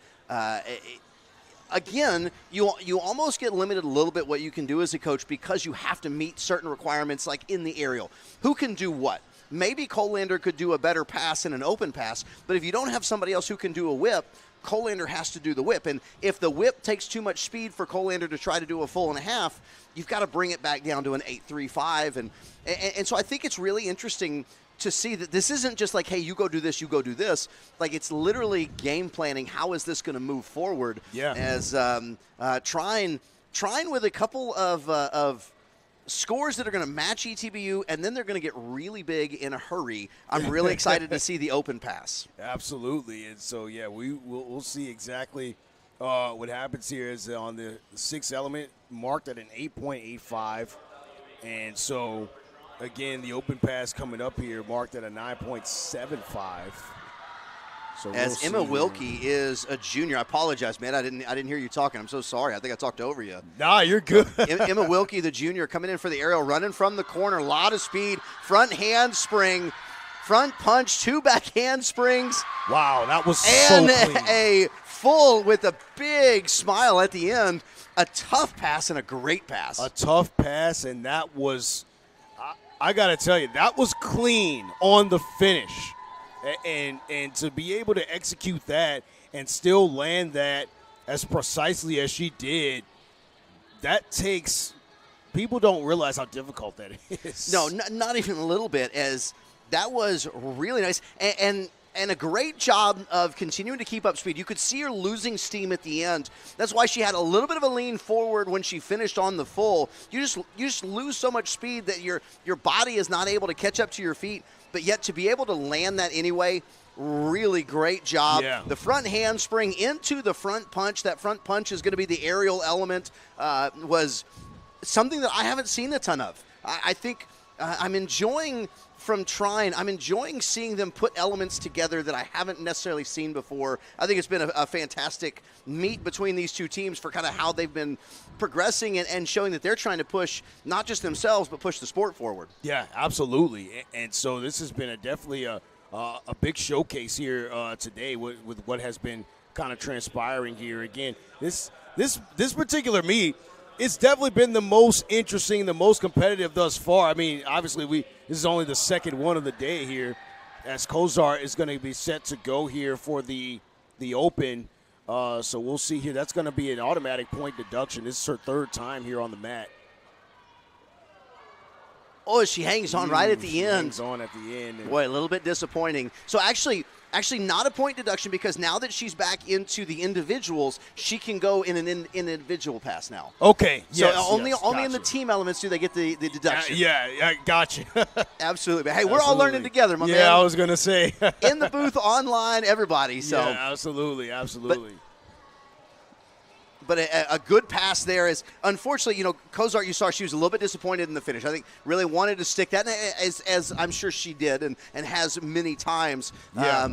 again, you almost get limited a little bit what you can do as a coach because you have to meet certain requirements, like in the aerial. Who can do what? Maybe Colander could do a better pass in an open pass, but if you don't have somebody else who can do a whip, Colander has to do the whip. And if the whip takes too much speed for Colander to try to do a full and a half, you've got to bring it back down to an 8.35. And so I think it's really interesting to see that this isn't just like, hey, you go do this, you go do this. Like, it's literally game planning. How is this going to move forward? Yeah. As Trine with a couple of scores that are going to match ETBU, and then they're going to get really big in a hurry. I'm really excited to see the open pass. Absolutely. And so, yeah, we'll see exactly what happens here is on the 6th element marked at an 8.85. And so, again, the open pass coming up here marked at a 9.75. So as Emma Wilkie is a junior. I apologize, man. I didn't hear you talking. I'm so sorry. I think I talked over you. Nah, you're good. Emma Wilkie, the junior, coming in for the aerial, running from the corner. A lot of speed. Front handspring. Front punch, 2 back handsprings. Wow, that was and so clean. A full with a big smile at the end. A tough pass and a great pass. A tough pass, and that was, I got to tell you, that was clean on the finish. And to be able to execute that and still land that as precisely as she did, that takes – people don't realize how difficult that is. No, not even a little bit, as that was really nice. And a great job of continuing to keep up speed. You could see her losing steam at the end. That's why she had a little bit of a lean forward when she finished on the full. You just lose so much speed that your body is not able to catch up to your feet. But yet to be able to land that anyway, really great job. Yeah. The front handspring into the front punch. That front punch is going to be the aerial element. Was something that I haven't seen a ton of. I think I'm enjoying from Trine. I'm enjoying seeing them put elements together that I haven't necessarily seen before. I think it's been a fantastic meet between these two teams for kind of how they've been progressing and showing that they're trying to push not just themselves but push the sport forward. Yeah, absolutely. And so this has been definitely a big showcase here today with what has been kind of transpiring here. Again, this particular meet, it's definitely been the most interesting, the most competitive thus far. I mean, obviously, this is only the second one of the day here, as Kozar is going to be set to go here for the Open. So we'll see here. That's going to be an automatic point deduction. This is her third time here on the mat. Oh, she hangs on right at the end. Hangs on at the end. Boy, a little bit disappointing. So actually not a point deduction, because now that she's back into the individuals, she can go in an individual pass now. Okay. So yes, only gotcha. in the team elements do they get the deduction. Yeah, gotcha. Absolutely. Hey, we're all learning together, my man. Yeah, I was going to say. In the booth, online, everybody. So. Yeah, absolutely. But a good pass there is, unfortunately, Kozar, you saw she was a little bit disappointed in the finish. I think really wanted to stick that, as I'm sure she did and has many times. Yeah.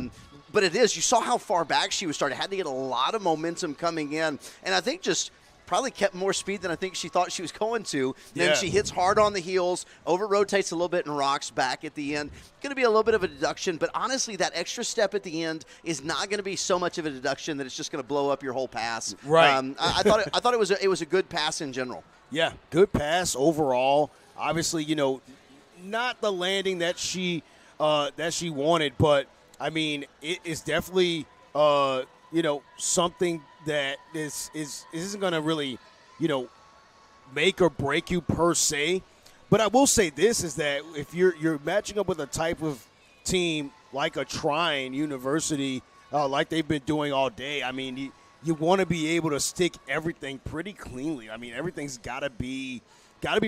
But it is, you saw how far back she was starting. Had to get a lot of momentum coming in. And I think just probably kept more speed than I think she thought she was going to. Then she hits hard on the heels, over-rotates a little bit and rocks back at the end. Going to be a little bit of a deduction, but honestly, that extra step at the end is not going to be so much of a deduction that it's just going to blow up your whole pass. Right. I thought it was a good pass in general. Yeah, good pass overall. Obviously, not the landing that she wanted, but I mean, it is definitely something that isn't going to really, make or break you per se. But I will say this is that if you're matching up with a type of team like a Trine University, like they've been doing all day, I mean, you want to be able to stick everything pretty cleanly. I mean, everything's got to be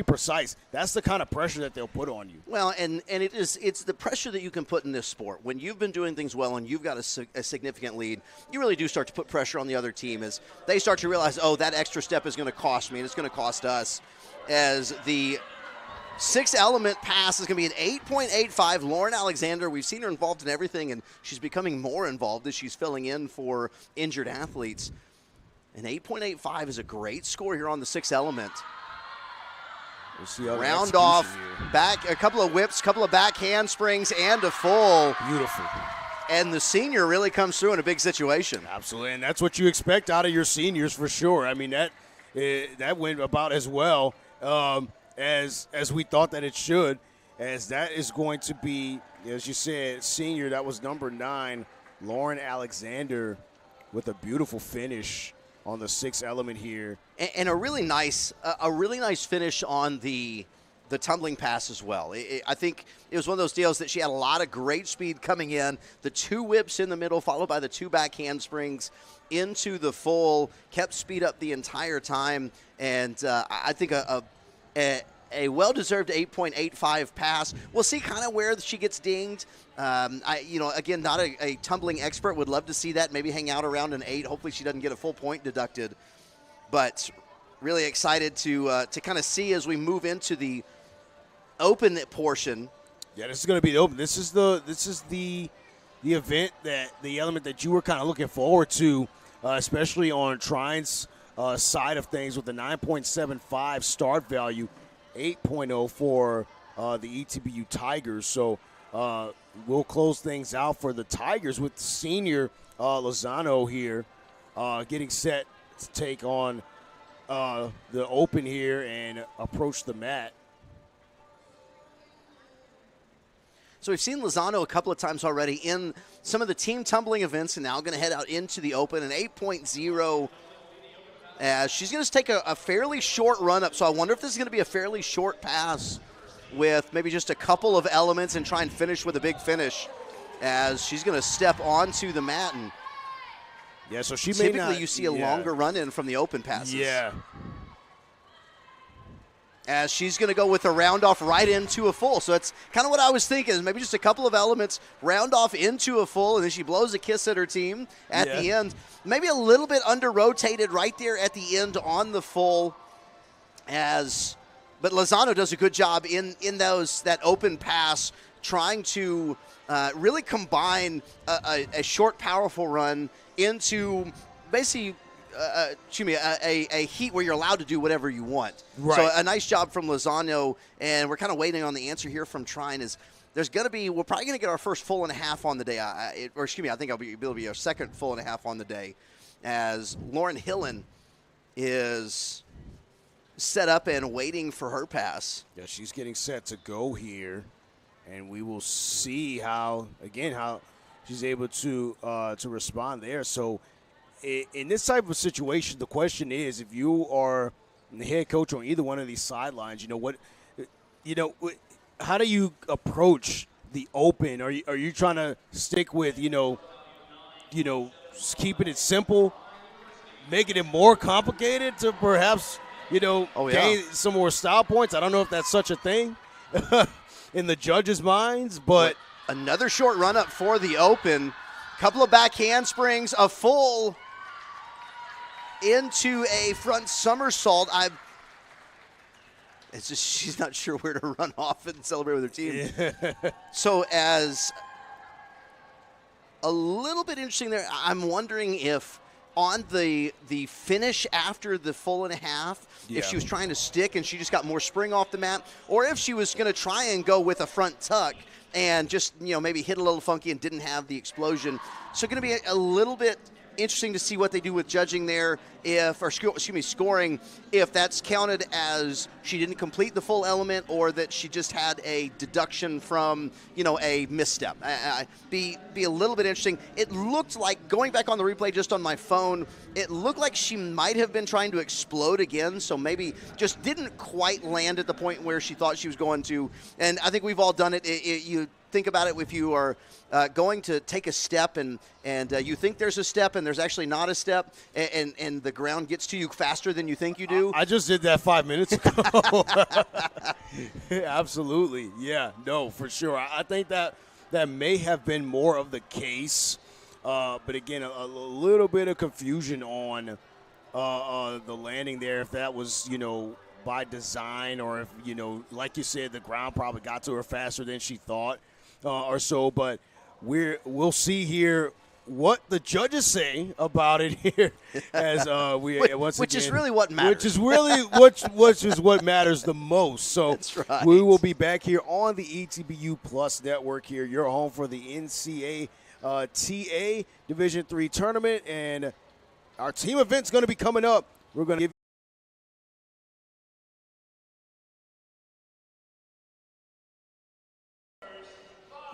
precise. That's the kind of pressure that they'll put on you. Well, and it's the pressure that you can put in this sport. When you've been doing things well and you've got a significant lead, you really do start to put pressure on the other team as they start to realize, oh, that extra step is going to cost me and it's going to cost us. As the 6-element pass is going to be an 8.85. Lauren Alexander, we've seen her involved in everything, and she's becoming more involved as she's filling in for injured athletes. An 8.85 is a great score here on the 6-element. We'll see how round off, back a couple of whips, couple of back handsprings, and a full. Beautiful. And the senior really comes through in a big situation. Absolutely, and that's what you expect out of your seniors for sure. I mean, that went about as well as we thought that it should, as that is going to be, as you said, senior. That was number 9, Lauren Alexander, with a beautiful finish on the 6-element here. And a really nice finish on the tumbling pass as well. I think it was one of those deals that she had a lot of great speed coming in. The 2 whips in the middle, followed by the 2 back handsprings into the full, kept speed up the entire time. And I think a well-deserved 8.85 pass. We'll see kind of where she gets dinged. Again, not a tumbling expert. Would love to see that. Maybe hang out around an 8. Hopefully she doesn't get a full point deducted. But really excited to kind of see as we move into the open portion. Yeah, this is going to be the open. This is the the event the element that you were kind of looking forward to, especially on Trine's side of things with the 9.75 start value, 8.0 for the ETBU Tigers. So we'll close things out for the Tigers with senior Lozano here getting set to take on the open here and approach the mat. So we've seen Lozano a couple of times already in some of the team tumbling events, and now going to head out into the open, an 8.0 as she's going to take a fairly short run up. So I wonder if this is going to be a fairly short pass with maybe just a couple of elements and try and finish with a big finish as she's going to step onto the mat. And yeah, so she typically may not, you see a longer run in from the open passes. Yeah. As she's going to go with a round off right into a full. So that's kind of what I was thinking, is maybe just a couple of elements, round off into a full, and then she blows a kiss at her team at the end. Maybe a little bit under-rotated right there at the end on the full. But Lozano does a good job in that open pass, trying to really combine a short, powerful run into basically a heat where you're allowed to do whatever you want. Right. So a nice job from Lozano, and we're kind of waiting on the answer here from Trine. We're probably going to get our first full and a half on the day, I think it'll be our second full and a half on the day, as Lauren Hillen is set up and waiting for her pass. Yeah, she's getting set to go here, and we will see how she's able to respond there. So in this type of situation, the question is, if you are the head coach on either one of these sidelines, how do you approach the open? Are you trying to stick with keeping it simple, making it more complicated to perhaps gain some more style points? I don't know if that's such a thing in the judges' minds, but another short run up for the open, couple of back handsprings, a full into a front somersault. It's just she's not sure where to run off and celebrate with her team. Yeah. So as a little bit interesting there, I'm wondering if on the finish after the full and a half, if she was trying to stick and she just got more spring off the mat, or if she was going to try and go with a front tuck and just maybe hit a little funky and didn't have the explosion. So going to be a little bit interesting to see what they do with judging there, scoring, if that's counted as she didn't complete the full element or that she just had a deduction from, a misstep. Be a little bit interesting. It looked like, going back on the replay just on my phone, it looked like she might have been trying to explode again, so maybe just didn't quite land at the point where she thought she was going to. And I think we've all done it. You think about it if you are going to take a step and you think there's a step and there's actually not a step, and the ground gets to you faster than you think you do. I just did that 5 minutes ago. Absolutely. Yeah, no, for sure. I think that may have been more of the case. But again, a little bit of confusion on the landing there, if that was, by design, or if, like you said, the ground probably got to her faster than she thought or so. But we'll see here what the judges say about it here, as which is really what matters. Which is really what matters the most. So that's right. We will be back here on the ETBU Plus Network here, your home for the NCATA Division III tournament, and our team event's going to be coming up. We're going to give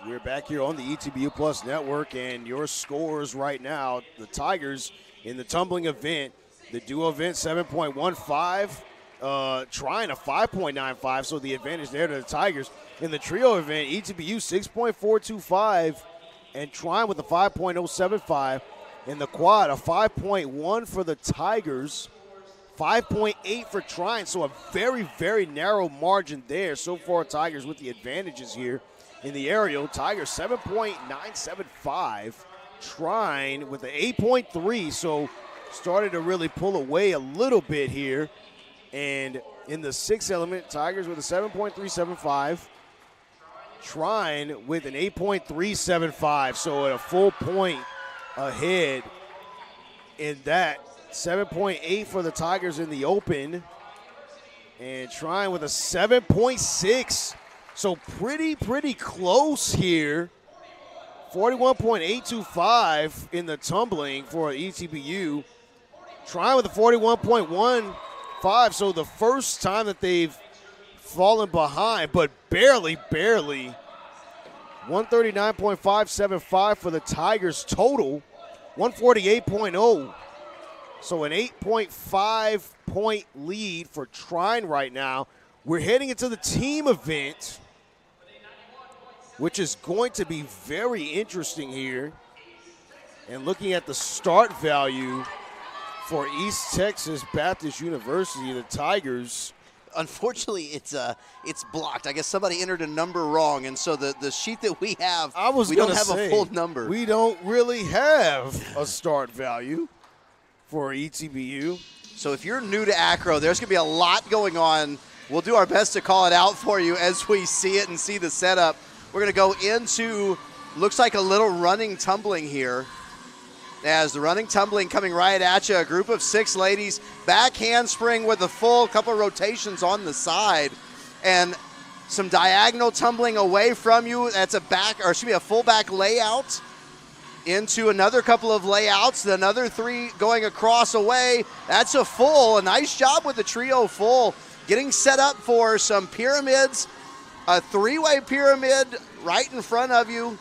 We're back here on the ETBU Plus Network, and your scores right now: the Tigers in the tumbling event, the duo event 7.15, Trine a 5.95, so the advantage there to the Tigers. In the trio event, ETBU 6.425, and Trine with a 5.075. In the quad, a 5.1 for the Tigers, 5.8 for Trine, so a very, very narrow margin there. So far, Tigers with the advantages here. In the aerial, Tigers 7.975. Trine with an 8.3, so started to really pull away a little bit here. And in the sixth element, Tigers with a 7.375. Trine with an 8.375, so at a full point ahead in that. 7.8 for the Tigers in the open. And Trine with a 7.6. So pretty close here. 41.825 in the tumbling for ETBU. Trine with a 41.15. So the first time that they've fallen behind, but barely. 139.575 for the Tigers total. 148.0. So an 8.5 point lead for Trine right now. We're heading into the team event, which is going to be very interesting here. And looking at the start value for East Texas Baptist University, the Tigers. Unfortunately, it's blocked. I guess somebody entered a number wrong, and so the sheet that we have, we don't have a full number. We don't really have a start value for ETBU. So if you're new to Acro, there's going to be a lot going on. We'll do our best to call it out for you as we see it and see the setup. We're going to go into, looks like a little running tumbling here. As the running tumbling coming right at you, a group of 6 ladies, back handspring with a full couple of rotations on the side, and some diagonal tumbling away from you. That's a full back layout into another couple of layouts, another 3 going across away. That's a full. A nice job with the trio full. Getting set up for some pyramids, a 3-way pyramid right in front of you.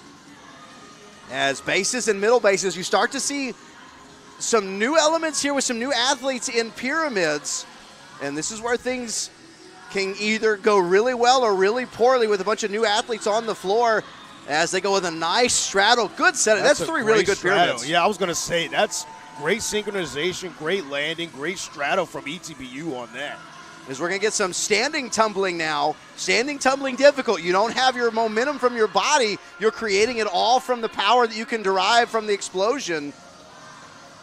As bases and middle bases, you start to see some new elements here with some new athletes in pyramids. And this is where things can either go really well or really poorly with a bunch of new athletes on the floor as they go with a nice straddle. Good setup. That's 3 really good pyramids. Yeah, I was going to say, that's great synchronization, great landing, great straddle from ETBU on that. As we're going to get some standing tumbling now. Standing tumbling difficult. You don't have your momentum from your body. You're creating it all from the power that you can derive from the explosion.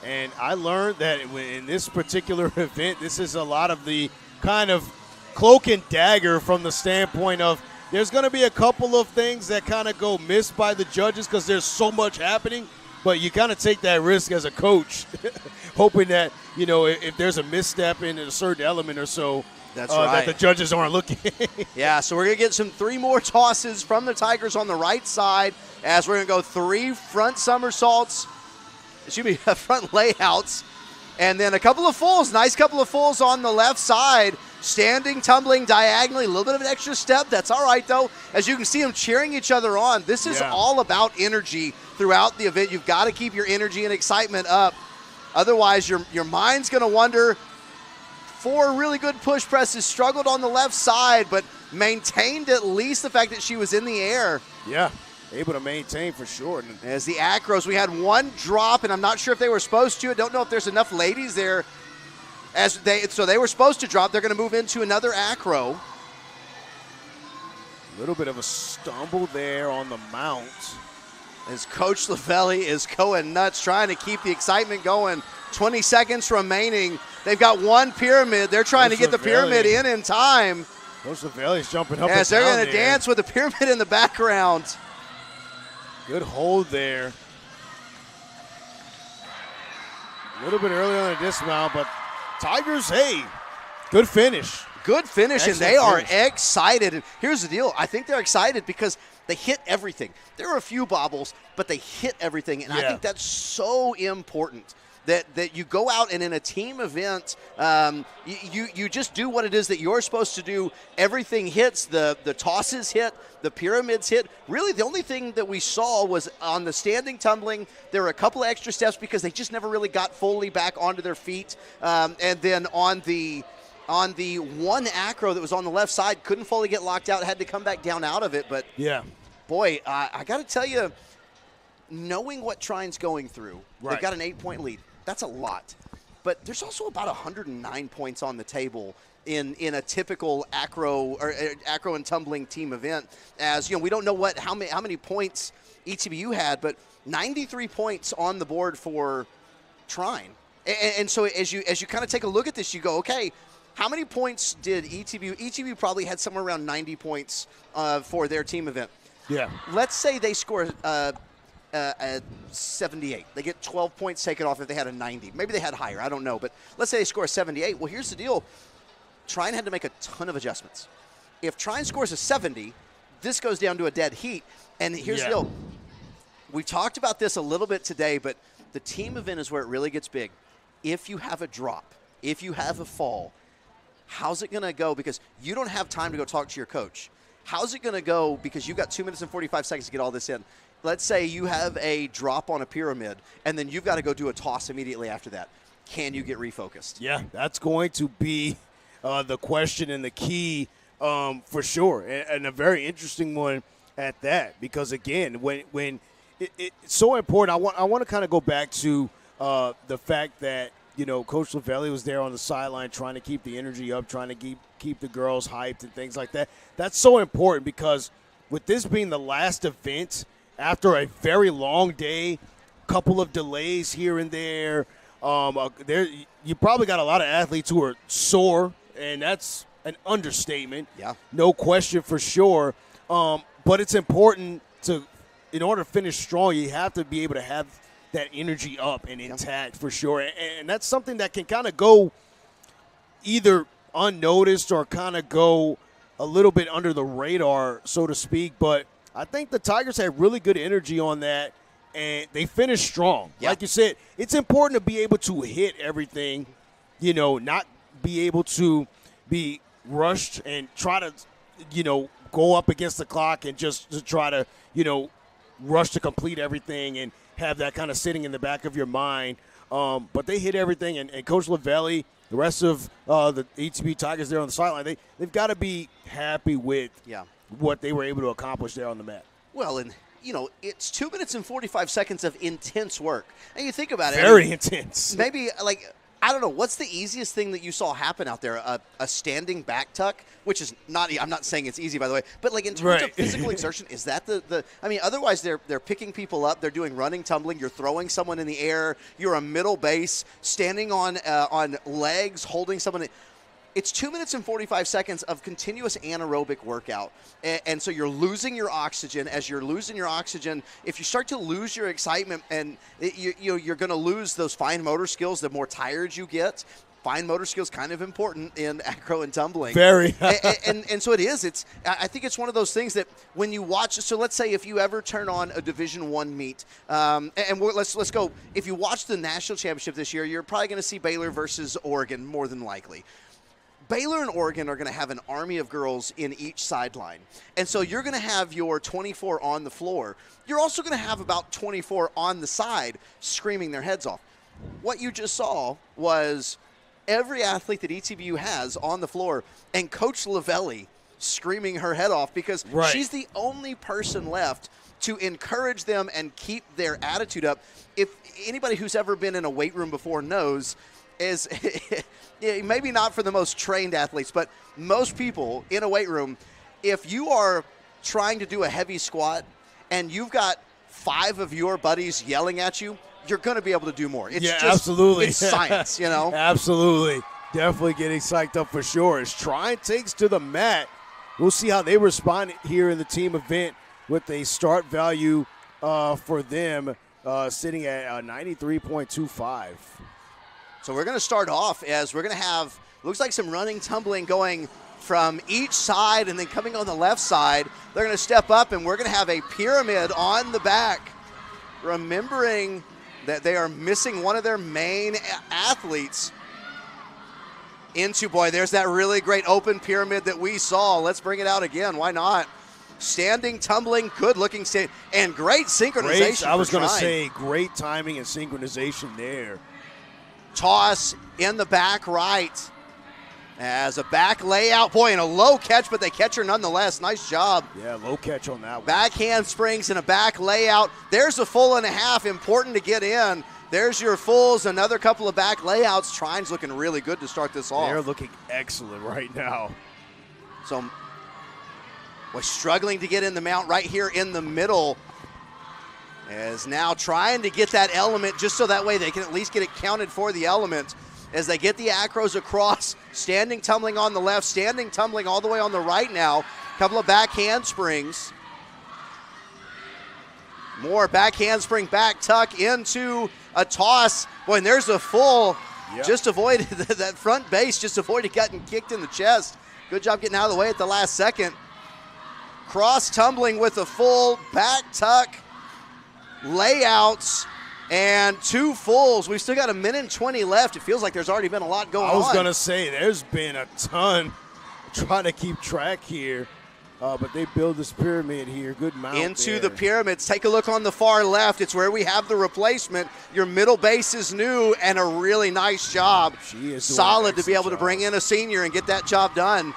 And I learned that in this particular event, this is a lot of the kind of cloak and dagger from the standpoint of there's going to be a couple of things that kind of go missed by the judges because there's so much happening, but you kind of take that risk as a coach, hoping that, you know, if there's a misstep in a certain element or so, that's right, that the judges aren't looking. Yeah, so we're going to get 3 more tosses from the Tigers on the right side as we're going to go 3 front somersaults, front layouts, and then a couple of fulls, nice couple of fulls on the left side. Standing, tumbling diagonally, a little bit of an extra step. That's all right, though. As you can see them cheering each other on. This is all about energy throughout the event. You've got to keep your energy and excitement up. Otherwise, your mind's going to wander. 4 really good push presses, struggled on the left side, but maintained at least the fact that she was in the air. Yeah, able to maintain for sure. As the Acros, we had 1 drop, and I'm not sure if they were supposed to. I don't know if there's enough ladies there. So they were supposed to drop. They're going to move into another acro. A little bit of a stumble there on the mount. As Coach Lavelli is going nuts, trying to keep the excitement going. 20 seconds remaining. They've got 1 pyramid. They're trying to get the pyramid in time. Coach Lavelli's jumping up as and down. They're going to dance with the pyramid in the background. Good hold there. A little bit early on a dismount, but Tigers, hey, good finish. Good finish, Excellent and they are finish. excited. And here's the deal. I think they're excited because they hit everything. There are a few bobbles, but they hit everything, and I think that's so important. That you go out and in a team event, you just do what it is that you're supposed to do. Everything hits. The tosses hit. The pyramids hit. Really, the only thing that we saw was on the standing tumbling, there were a couple of extra steps because they just never really got fully back onto their feet. And then on the 1 acro that was on the left side, couldn't fully get locked out, had to come back down out of it. But, boy, I got to tell you, knowing what Trine's going through, they've got an 8-point lead. That's a lot. But there's also about 109 points on the table in a typical acro and tumbling team event. As you know, we don't know how many points ETBU had, but 93 points on the board for Trine. And so as you kind of take a look at this, you go, okay, how many points did ETBU? ETBU probably had somewhere around 90 points for their team event. Yeah. Let's say they score a 78. They get 12 points taken off if they had a 90. Maybe they had higher. I don't know. But let's say they score a 78. Well, here's the deal. Trine had to make a ton of adjustments. If Trine scores a 70, this goes down to a dead heat. And here's the deal. We talked about this a little bit today, but the team event is where it really gets big. If you have a drop, if you have a fall, how's it going to go? Because you don't have time to go talk to your coach. How's it going to go? Because you've got 2 minutes and 45 seconds to get all this in. Let's say you have a drop on a pyramid, and then you've got to go do a toss immediately after that. Can you get refocused? Yeah, that's going to be the question and the key for sure, and a very interesting one at that. Because again, when it's so important, I want to kind of go back to the fact that Coach Lavelli was there on the sideline trying to keep the energy up, trying to keep the girls hyped and things like that. That's so important because with this being the last event after a very long day, couple of delays here and there, you probably got a lot of athletes who are sore, and that's an understatement. Yeah, no question for sure. But it's important in order to finish strong, you have to be able to have that energy up and intact for sure. And that's something that can kind of go either unnoticed or kind of go a little bit under the radar, so to speak. But I think the Tigers had really good energy on that, and they finished strong. Yeah. Like you said, it's important to be able to hit everything, not be able to be rushed and try to, go up against the clock and just to try to, rush to complete everything and have that kind of sitting in the back of your mind. But they hit everything, and Coach Lavelli, the rest of the ETBU Tigers there on the sideline, they've got to be happy with what they were able to accomplish there on the mat. Well, and, it's 2 minutes and 45 seconds of intense work. And you think about it. Very intense. Maybe, I don't know, what's the easiest thing that you saw happen out there? A standing back tuck, which is not – I'm not saying it's easy, by the way. But, in terms of physical exertion, is that otherwise they're picking people up. They're doing running, tumbling. You're throwing someone in the air. You're a middle base, standing on legs, holding someone – it's 2 minutes and 45 seconds of continuous anaerobic workout. And so you're losing your oxygen. As you're losing your oxygen, if you start to lose your excitement and you're going to lose those fine motor skills the more tired you get. Fine motor skills kind of important in acro and tumbling. Very. and so it is. I think it's one of those things that when you watch. So let's say if you ever turn on a Division I meet, let's go. If you watch the national championship this year, you're probably going to see Baylor versus Oregon more than likely. Baylor and Oregon are going to have an army of girls in each sideline. And so you're going to have your 24 on the floor. You're also going to have about 24 on the side screaming their heads off. What you just saw was every athlete that ETBU has on the floor and Coach Lavelli screaming her head off because she's the only person left to encourage them and keep their attitude up. If anybody who's ever been in a weight room before knows, is maybe not for the most trained athletes, but most people in a weight room, if you are trying to do a heavy squat and you've got 5 of your buddies yelling at you, you're going to be able to do more. It's absolutely. It's science, Absolutely. Definitely getting psyched up for sure. As Trine takes to the mat, we'll see how they respond here in the team event with a start value for them sitting at 93.25. So we're going to start off as we're going to have, looks like some running, tumbling going from each side and then coming on the left side. They're going to step up and we're going to have a pyramid on the back, remembering that they are missing one of their main athletes. There's that really great open pyramid that we saw. Let's bring it out again. Why not? Standing, tumbling, good-looking stand, and great synchronization. I was going to say great timing and synchronization there. Toss in the back right as a back layout. Boy, and a low catch, but they catch her nonetheless. Nice job. Yeah, low catch on that one. Backhand springs and a back layout. There's a full and a half. Important to get in. There's your fulls, another couple of back layouts. Trine's looking really good to start this off. They're looking excellent right now. So we're struggling to get in the mount right here in the middle. Is now trying to get that element just so that way they can at least get it counted for the element as they get the acros across. Standing, tumbling on the left, standing, tumbling all the way on the right now. Couple of back handsprings. More back handspring, back tuck into a toss. Boy, and there's a full. Yep. Just avoided that front base, just avoided getting kicked in the chest. Good job getting out of the way at the last second. Cross tumbling with a full back tuck, layouts, and 2 fulls. We've still got 1:20 left. It feels like there's already been a lot going on. I was going to say, there's been a ton trying to keep track here. But they build this pyramid here. Good mount into there. the pyramids. Take a look on the far left. It's where we have the replacement. Your middle base is new, and a really nice job. She is solid to be able to bring in a senior and get that job done.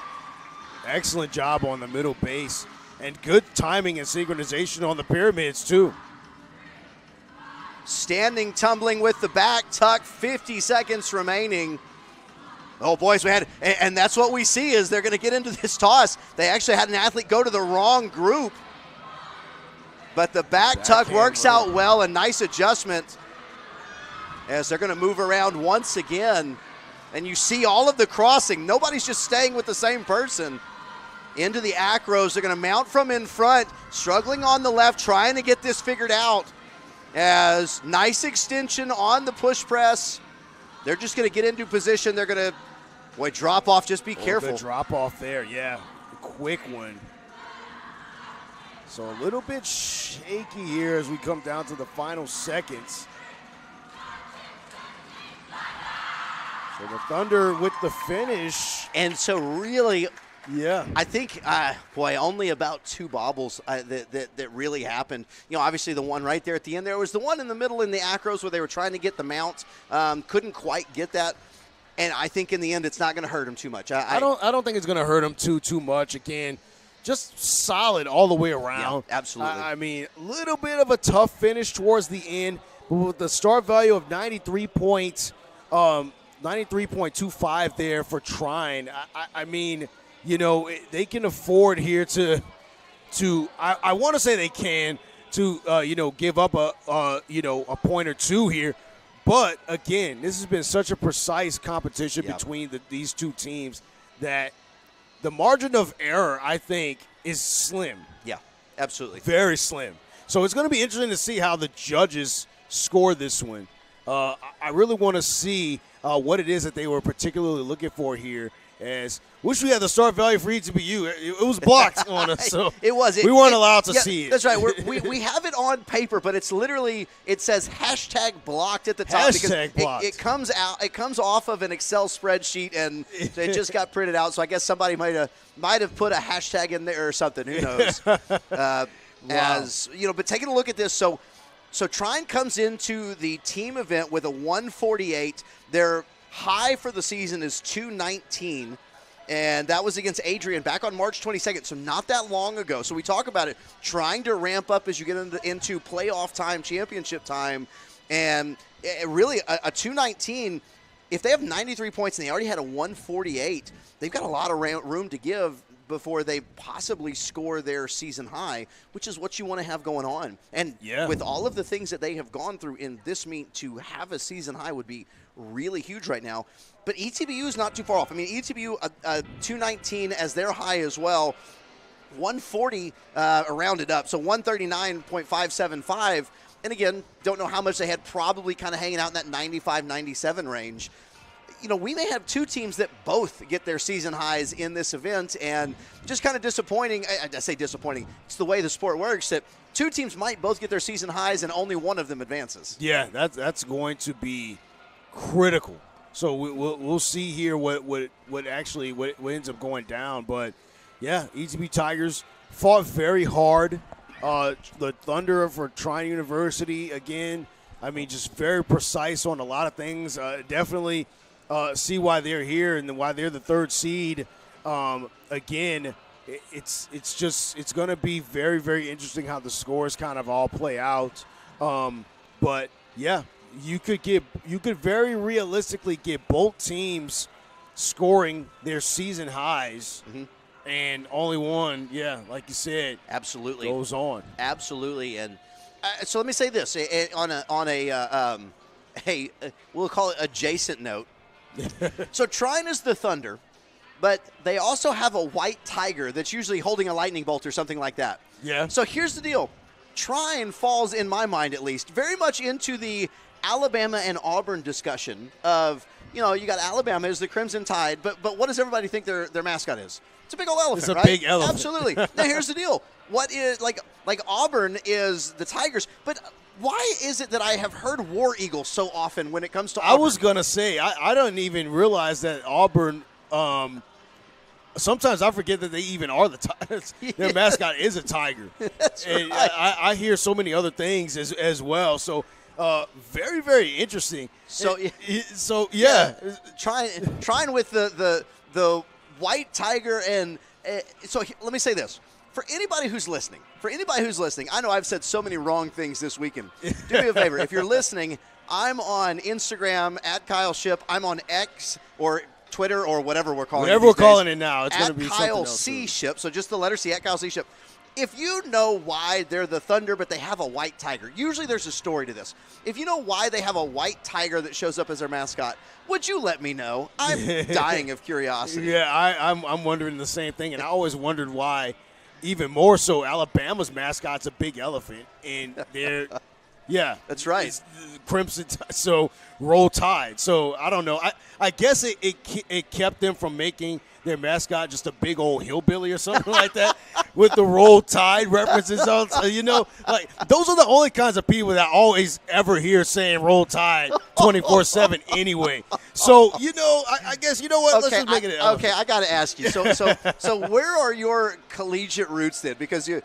Excellent job on the middle base, and good timing and synchronization on the pyramids too. Standing tumbling with the back tuck. 50 seconds remaining. Oh, boys, and that's what we see is they're going to get into this toss. They actually had an athlete go to the wrong group. But the back tuck works out well, a nice adjustment as they're going to move around once again. And you see all of the crossing. Nobody's just staying with the same person. Into the acros. They're going to mount from in front, struggling on the left, trying to get this figured out. As nice extension on the push press. They're just going to get into position. They're going to, drop off. Just be careful. Good drop off there, yeah. Quick one. So a little bit shaky here as we come down to the final seconds. So the Thunder with the finish. And so really, yeah, I think, only about 2 bobbles that really happened. Obviously the one right there at the end. There was the one in the middle in the acros where they were trying to get the mount. Couldn't quite get that. And I think in the end it's not going to hurt them too much. I don't think it's going to hurt them too much. Again, just solid all the way around. Yeah, absolutely. I mean, a little bit of a tough finish towards the end, but with the start value of 93.25 there for Trine. I mean, they can afford here to I want to say they can to give up a point or two here. But again, this has been such a precise competition between these two teams that the margin of error, I think, is slim. Yeah, absolutely. Very slim. So it's going to be interesting to see how the judges score this one. I really want to see what it is that they were particularly looking for here. As wish we had the start value for ETBU. It was blocked on us, so we weren't allowed to see it. That's right. We have it on paper, but it's literally, it says hashtag blocked at the top. Hashtag blocked. It comes out. It comes off of an Excel spreadsheet, and it just got printed out. So I guess somebody might have put a hashtag in there or something. Who knows? Wow. But taking a look at this, so Trine comes into the team event with a 148. Their high for the season is 219, and that was against Adrian back on March 22nd, so not that long ago. So we talk about it, trying to ramp up as you get into playoff time, championship time, and really a 219, if they have 93 points and they already had a 148, they've got a lot of room to give before they possibly score their season high, which is what you want to have going on. And with all of the things that they have gone through in this meet, to have a season high would be really huge right now. But ETBU is not too far off. I mean, ETBU, 219 as their high as well, 140 rounded up, so 139.575. And again, don't know how much they had, probably kind of hanging out in that 95, 97 range. We may have two teams that both get their season highs in this event, and just kind of disappointing. I say disappointing. It's the way the sport works that two teams might both get their season highs and only one of them advances. Yeah, that's going to be critical. So we'll see here what ends up going down. But yeah, ETB Tigers fought very hard. The Thunder for Trine University again. I mean, just very precise on a lot of things. Definitely. See why they're here and why they're the third seed. Again, it's going to be very, very interesting how the scores kind of all play out. But yeah, you could very realistically get both teams scoring their season highs, and only one, like you said, absolutely goes on. Absolutely, and so let me say this on a we'll call it adjacent note. So Trine is the Thunder, but they also have a white tiger that's usually holding a lightning bolt or something like that. Yeah. So here's the deal. Trine falls, in my mind at least, very much into the Alabama and Auburn discussion of, you got Alabama as the Crimson Tide, but what does everybody think their mascot is? It's a big old elephant, It's a right? big elephant. Absolutely. Now, here's the deal. What is, like Auburn is the Tigers, but why is it that I have heard War Eagle so often when it comes to Auburn? I was going to say, I don't even realize that Auburn sometimes I forget that they even are the Tigers. Their mascot is a tiger. That's and right. I hear so many other things as well. So very, very interesting. So yeah. Trine with the white tiger, and so let me say this. For anybody who's listening, I know I've said so many wrong things this weekend. Do me a favor. If you're listening, I'm on Instagram at Kyle Ship. I'm on X or Twitter or whatever we're calling it. Whatever we're calling it now. It's going to be something Kyle else. C. Ship. So just the letter C, at Kyle C. Ship. If you know why they're the Thunder, but they have a white tiger, usually there's a story to this. If you know why they have a white tiger that shows up as their mascot, would you let me know? I'm dying of curiosity. Yeah, I'm wondering the same thing, and I always wondered why. Even more so, Alabama's mascot's a big elephant, and they're, yeah. That's right. It's Crimson, so Roll Tide. So I don't know. I guess it kept them from making their mascot just a big old hillbilly or something like that with the Roll Tide references. Like those are the only kinds of people that always ever hear saying Roll Tide 24/7 anyway. So, I guess, you know what? Let's just make it an elephant. Okay, I got to ask you. So where are your collegiate roots then? Because you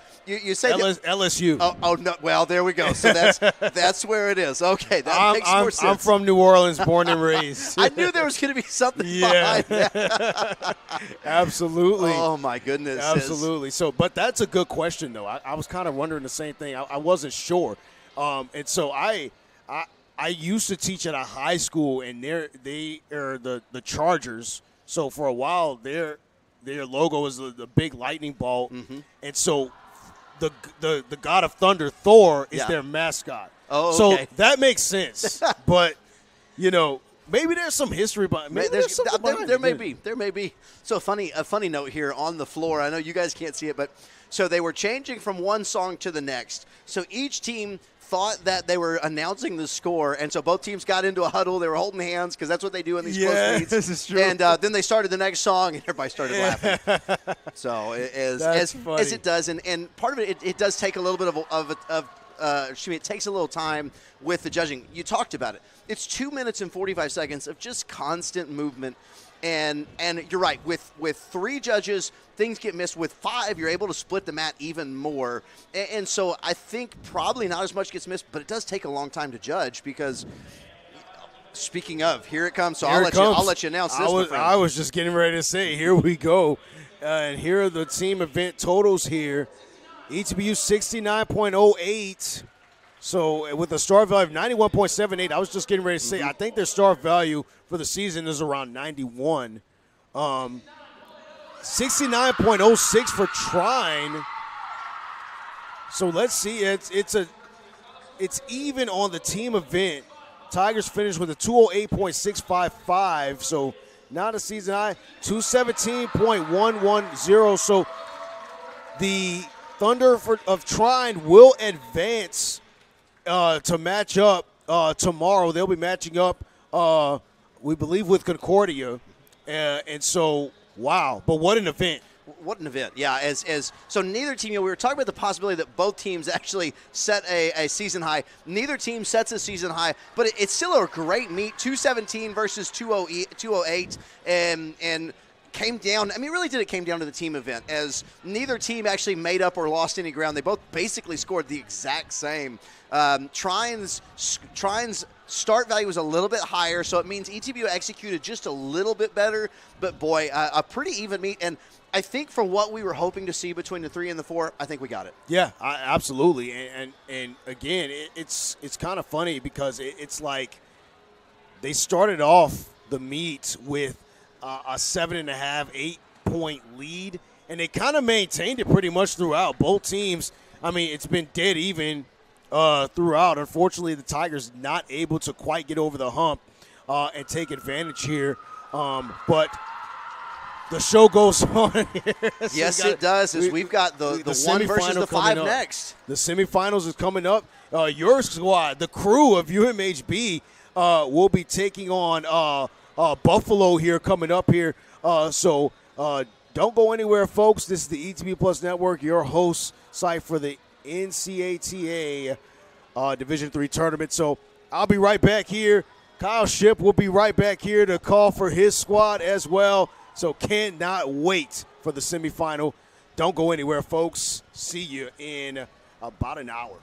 say LSU. Oh no. Well, there we go. So that's where it is. Okay, that makes more sense. I'm from New Orleans, born and raised. I knew there was going to be something behind that. Absolutely. Oh my goodness. Absolutely. So, but that's a good question though. I was kind of wondering the same thing. I wasn't sure, and so I used to teach at a high school, and they are the Chargers. So for a while, their logo was the big lightning bolt, and so the god of thunder, Thor, is their mascot. Oh, okay. So that makes sense. But maybe there's some history behind. There may be. So a funny note here on the floor. I know you guys can't see it, but so they were changing from one song to the next. So each team thought that they were announcing the score, and so both teams got into a huddle. They were holding hands because that's what they do in these close leads. This is true. And then they started the next song, and everybody started laughing. So as it does, and part of it does take a little bit it takes a little time with the judging. You talked about it. It's 2 minutes and 45 seconds of just constant movement. And you're right, with 3 judges, things get missed. With 5, you're able to split the mat even more. And so I think probably not as much gets missed, but it does take a long time to judge because, speaking of, here it comes. So I'll let you announce this, my friend. I was just getting ready to say, here we go. And here are the team event totals here. ETBU 69.08. So with a star value of 91.78, I was just getting ready to say, I think their star value for the season is around 91. 69.06 for Trine. So let's see. It's even on the team event. Tigers finished with a 208.655. So not a season high. 217.110. So the Thunder of Trine will advance to match up tomorrow. They'll be matching up, we believe, with Concordia. And so, wow. But what an event. What an event. Yeah, so neither team, we were talking about the possibility that both teams actually set a season high. Neither team sets a season high, but it's still a great meet. 217 versus 208, and came down. I mean, really it came down to the team event, as neither team actually made up or lost any ground. They both basically scored the exact same. Trine's start value was a little bit higher, so it means ETBU executed just a little bit better. But boy, a pretty even meet, and I think for what we were hoping to see between the 3 and the 4, I think we got it. Yeah, absolutely. And again, it's kind of funny because it's like they started off the meet with a 7.5, 8-point lead, and they kind of maintained it pretty much throughout. Both teams, I mean, it's been dead even throughout. Unfortunately, the Tigers not able to quite get over the hump and take advantage here. But the show goes on here. Yes, it does. We've got the 1 versus the 5 next. The semifinals is coming up. Your squad, the crew of UMHB, will be taking on Buffalo here coming up here. So don't go anywhere, folks. This is the ETBU Plus Network, your host site for the NCATA Division III tournament. So I'll be right back here. Kyle Shipp will be right back here to call for his squad as well. So cannot wait for the semifinal. Don't go anywhere, folks. See you in about an hour.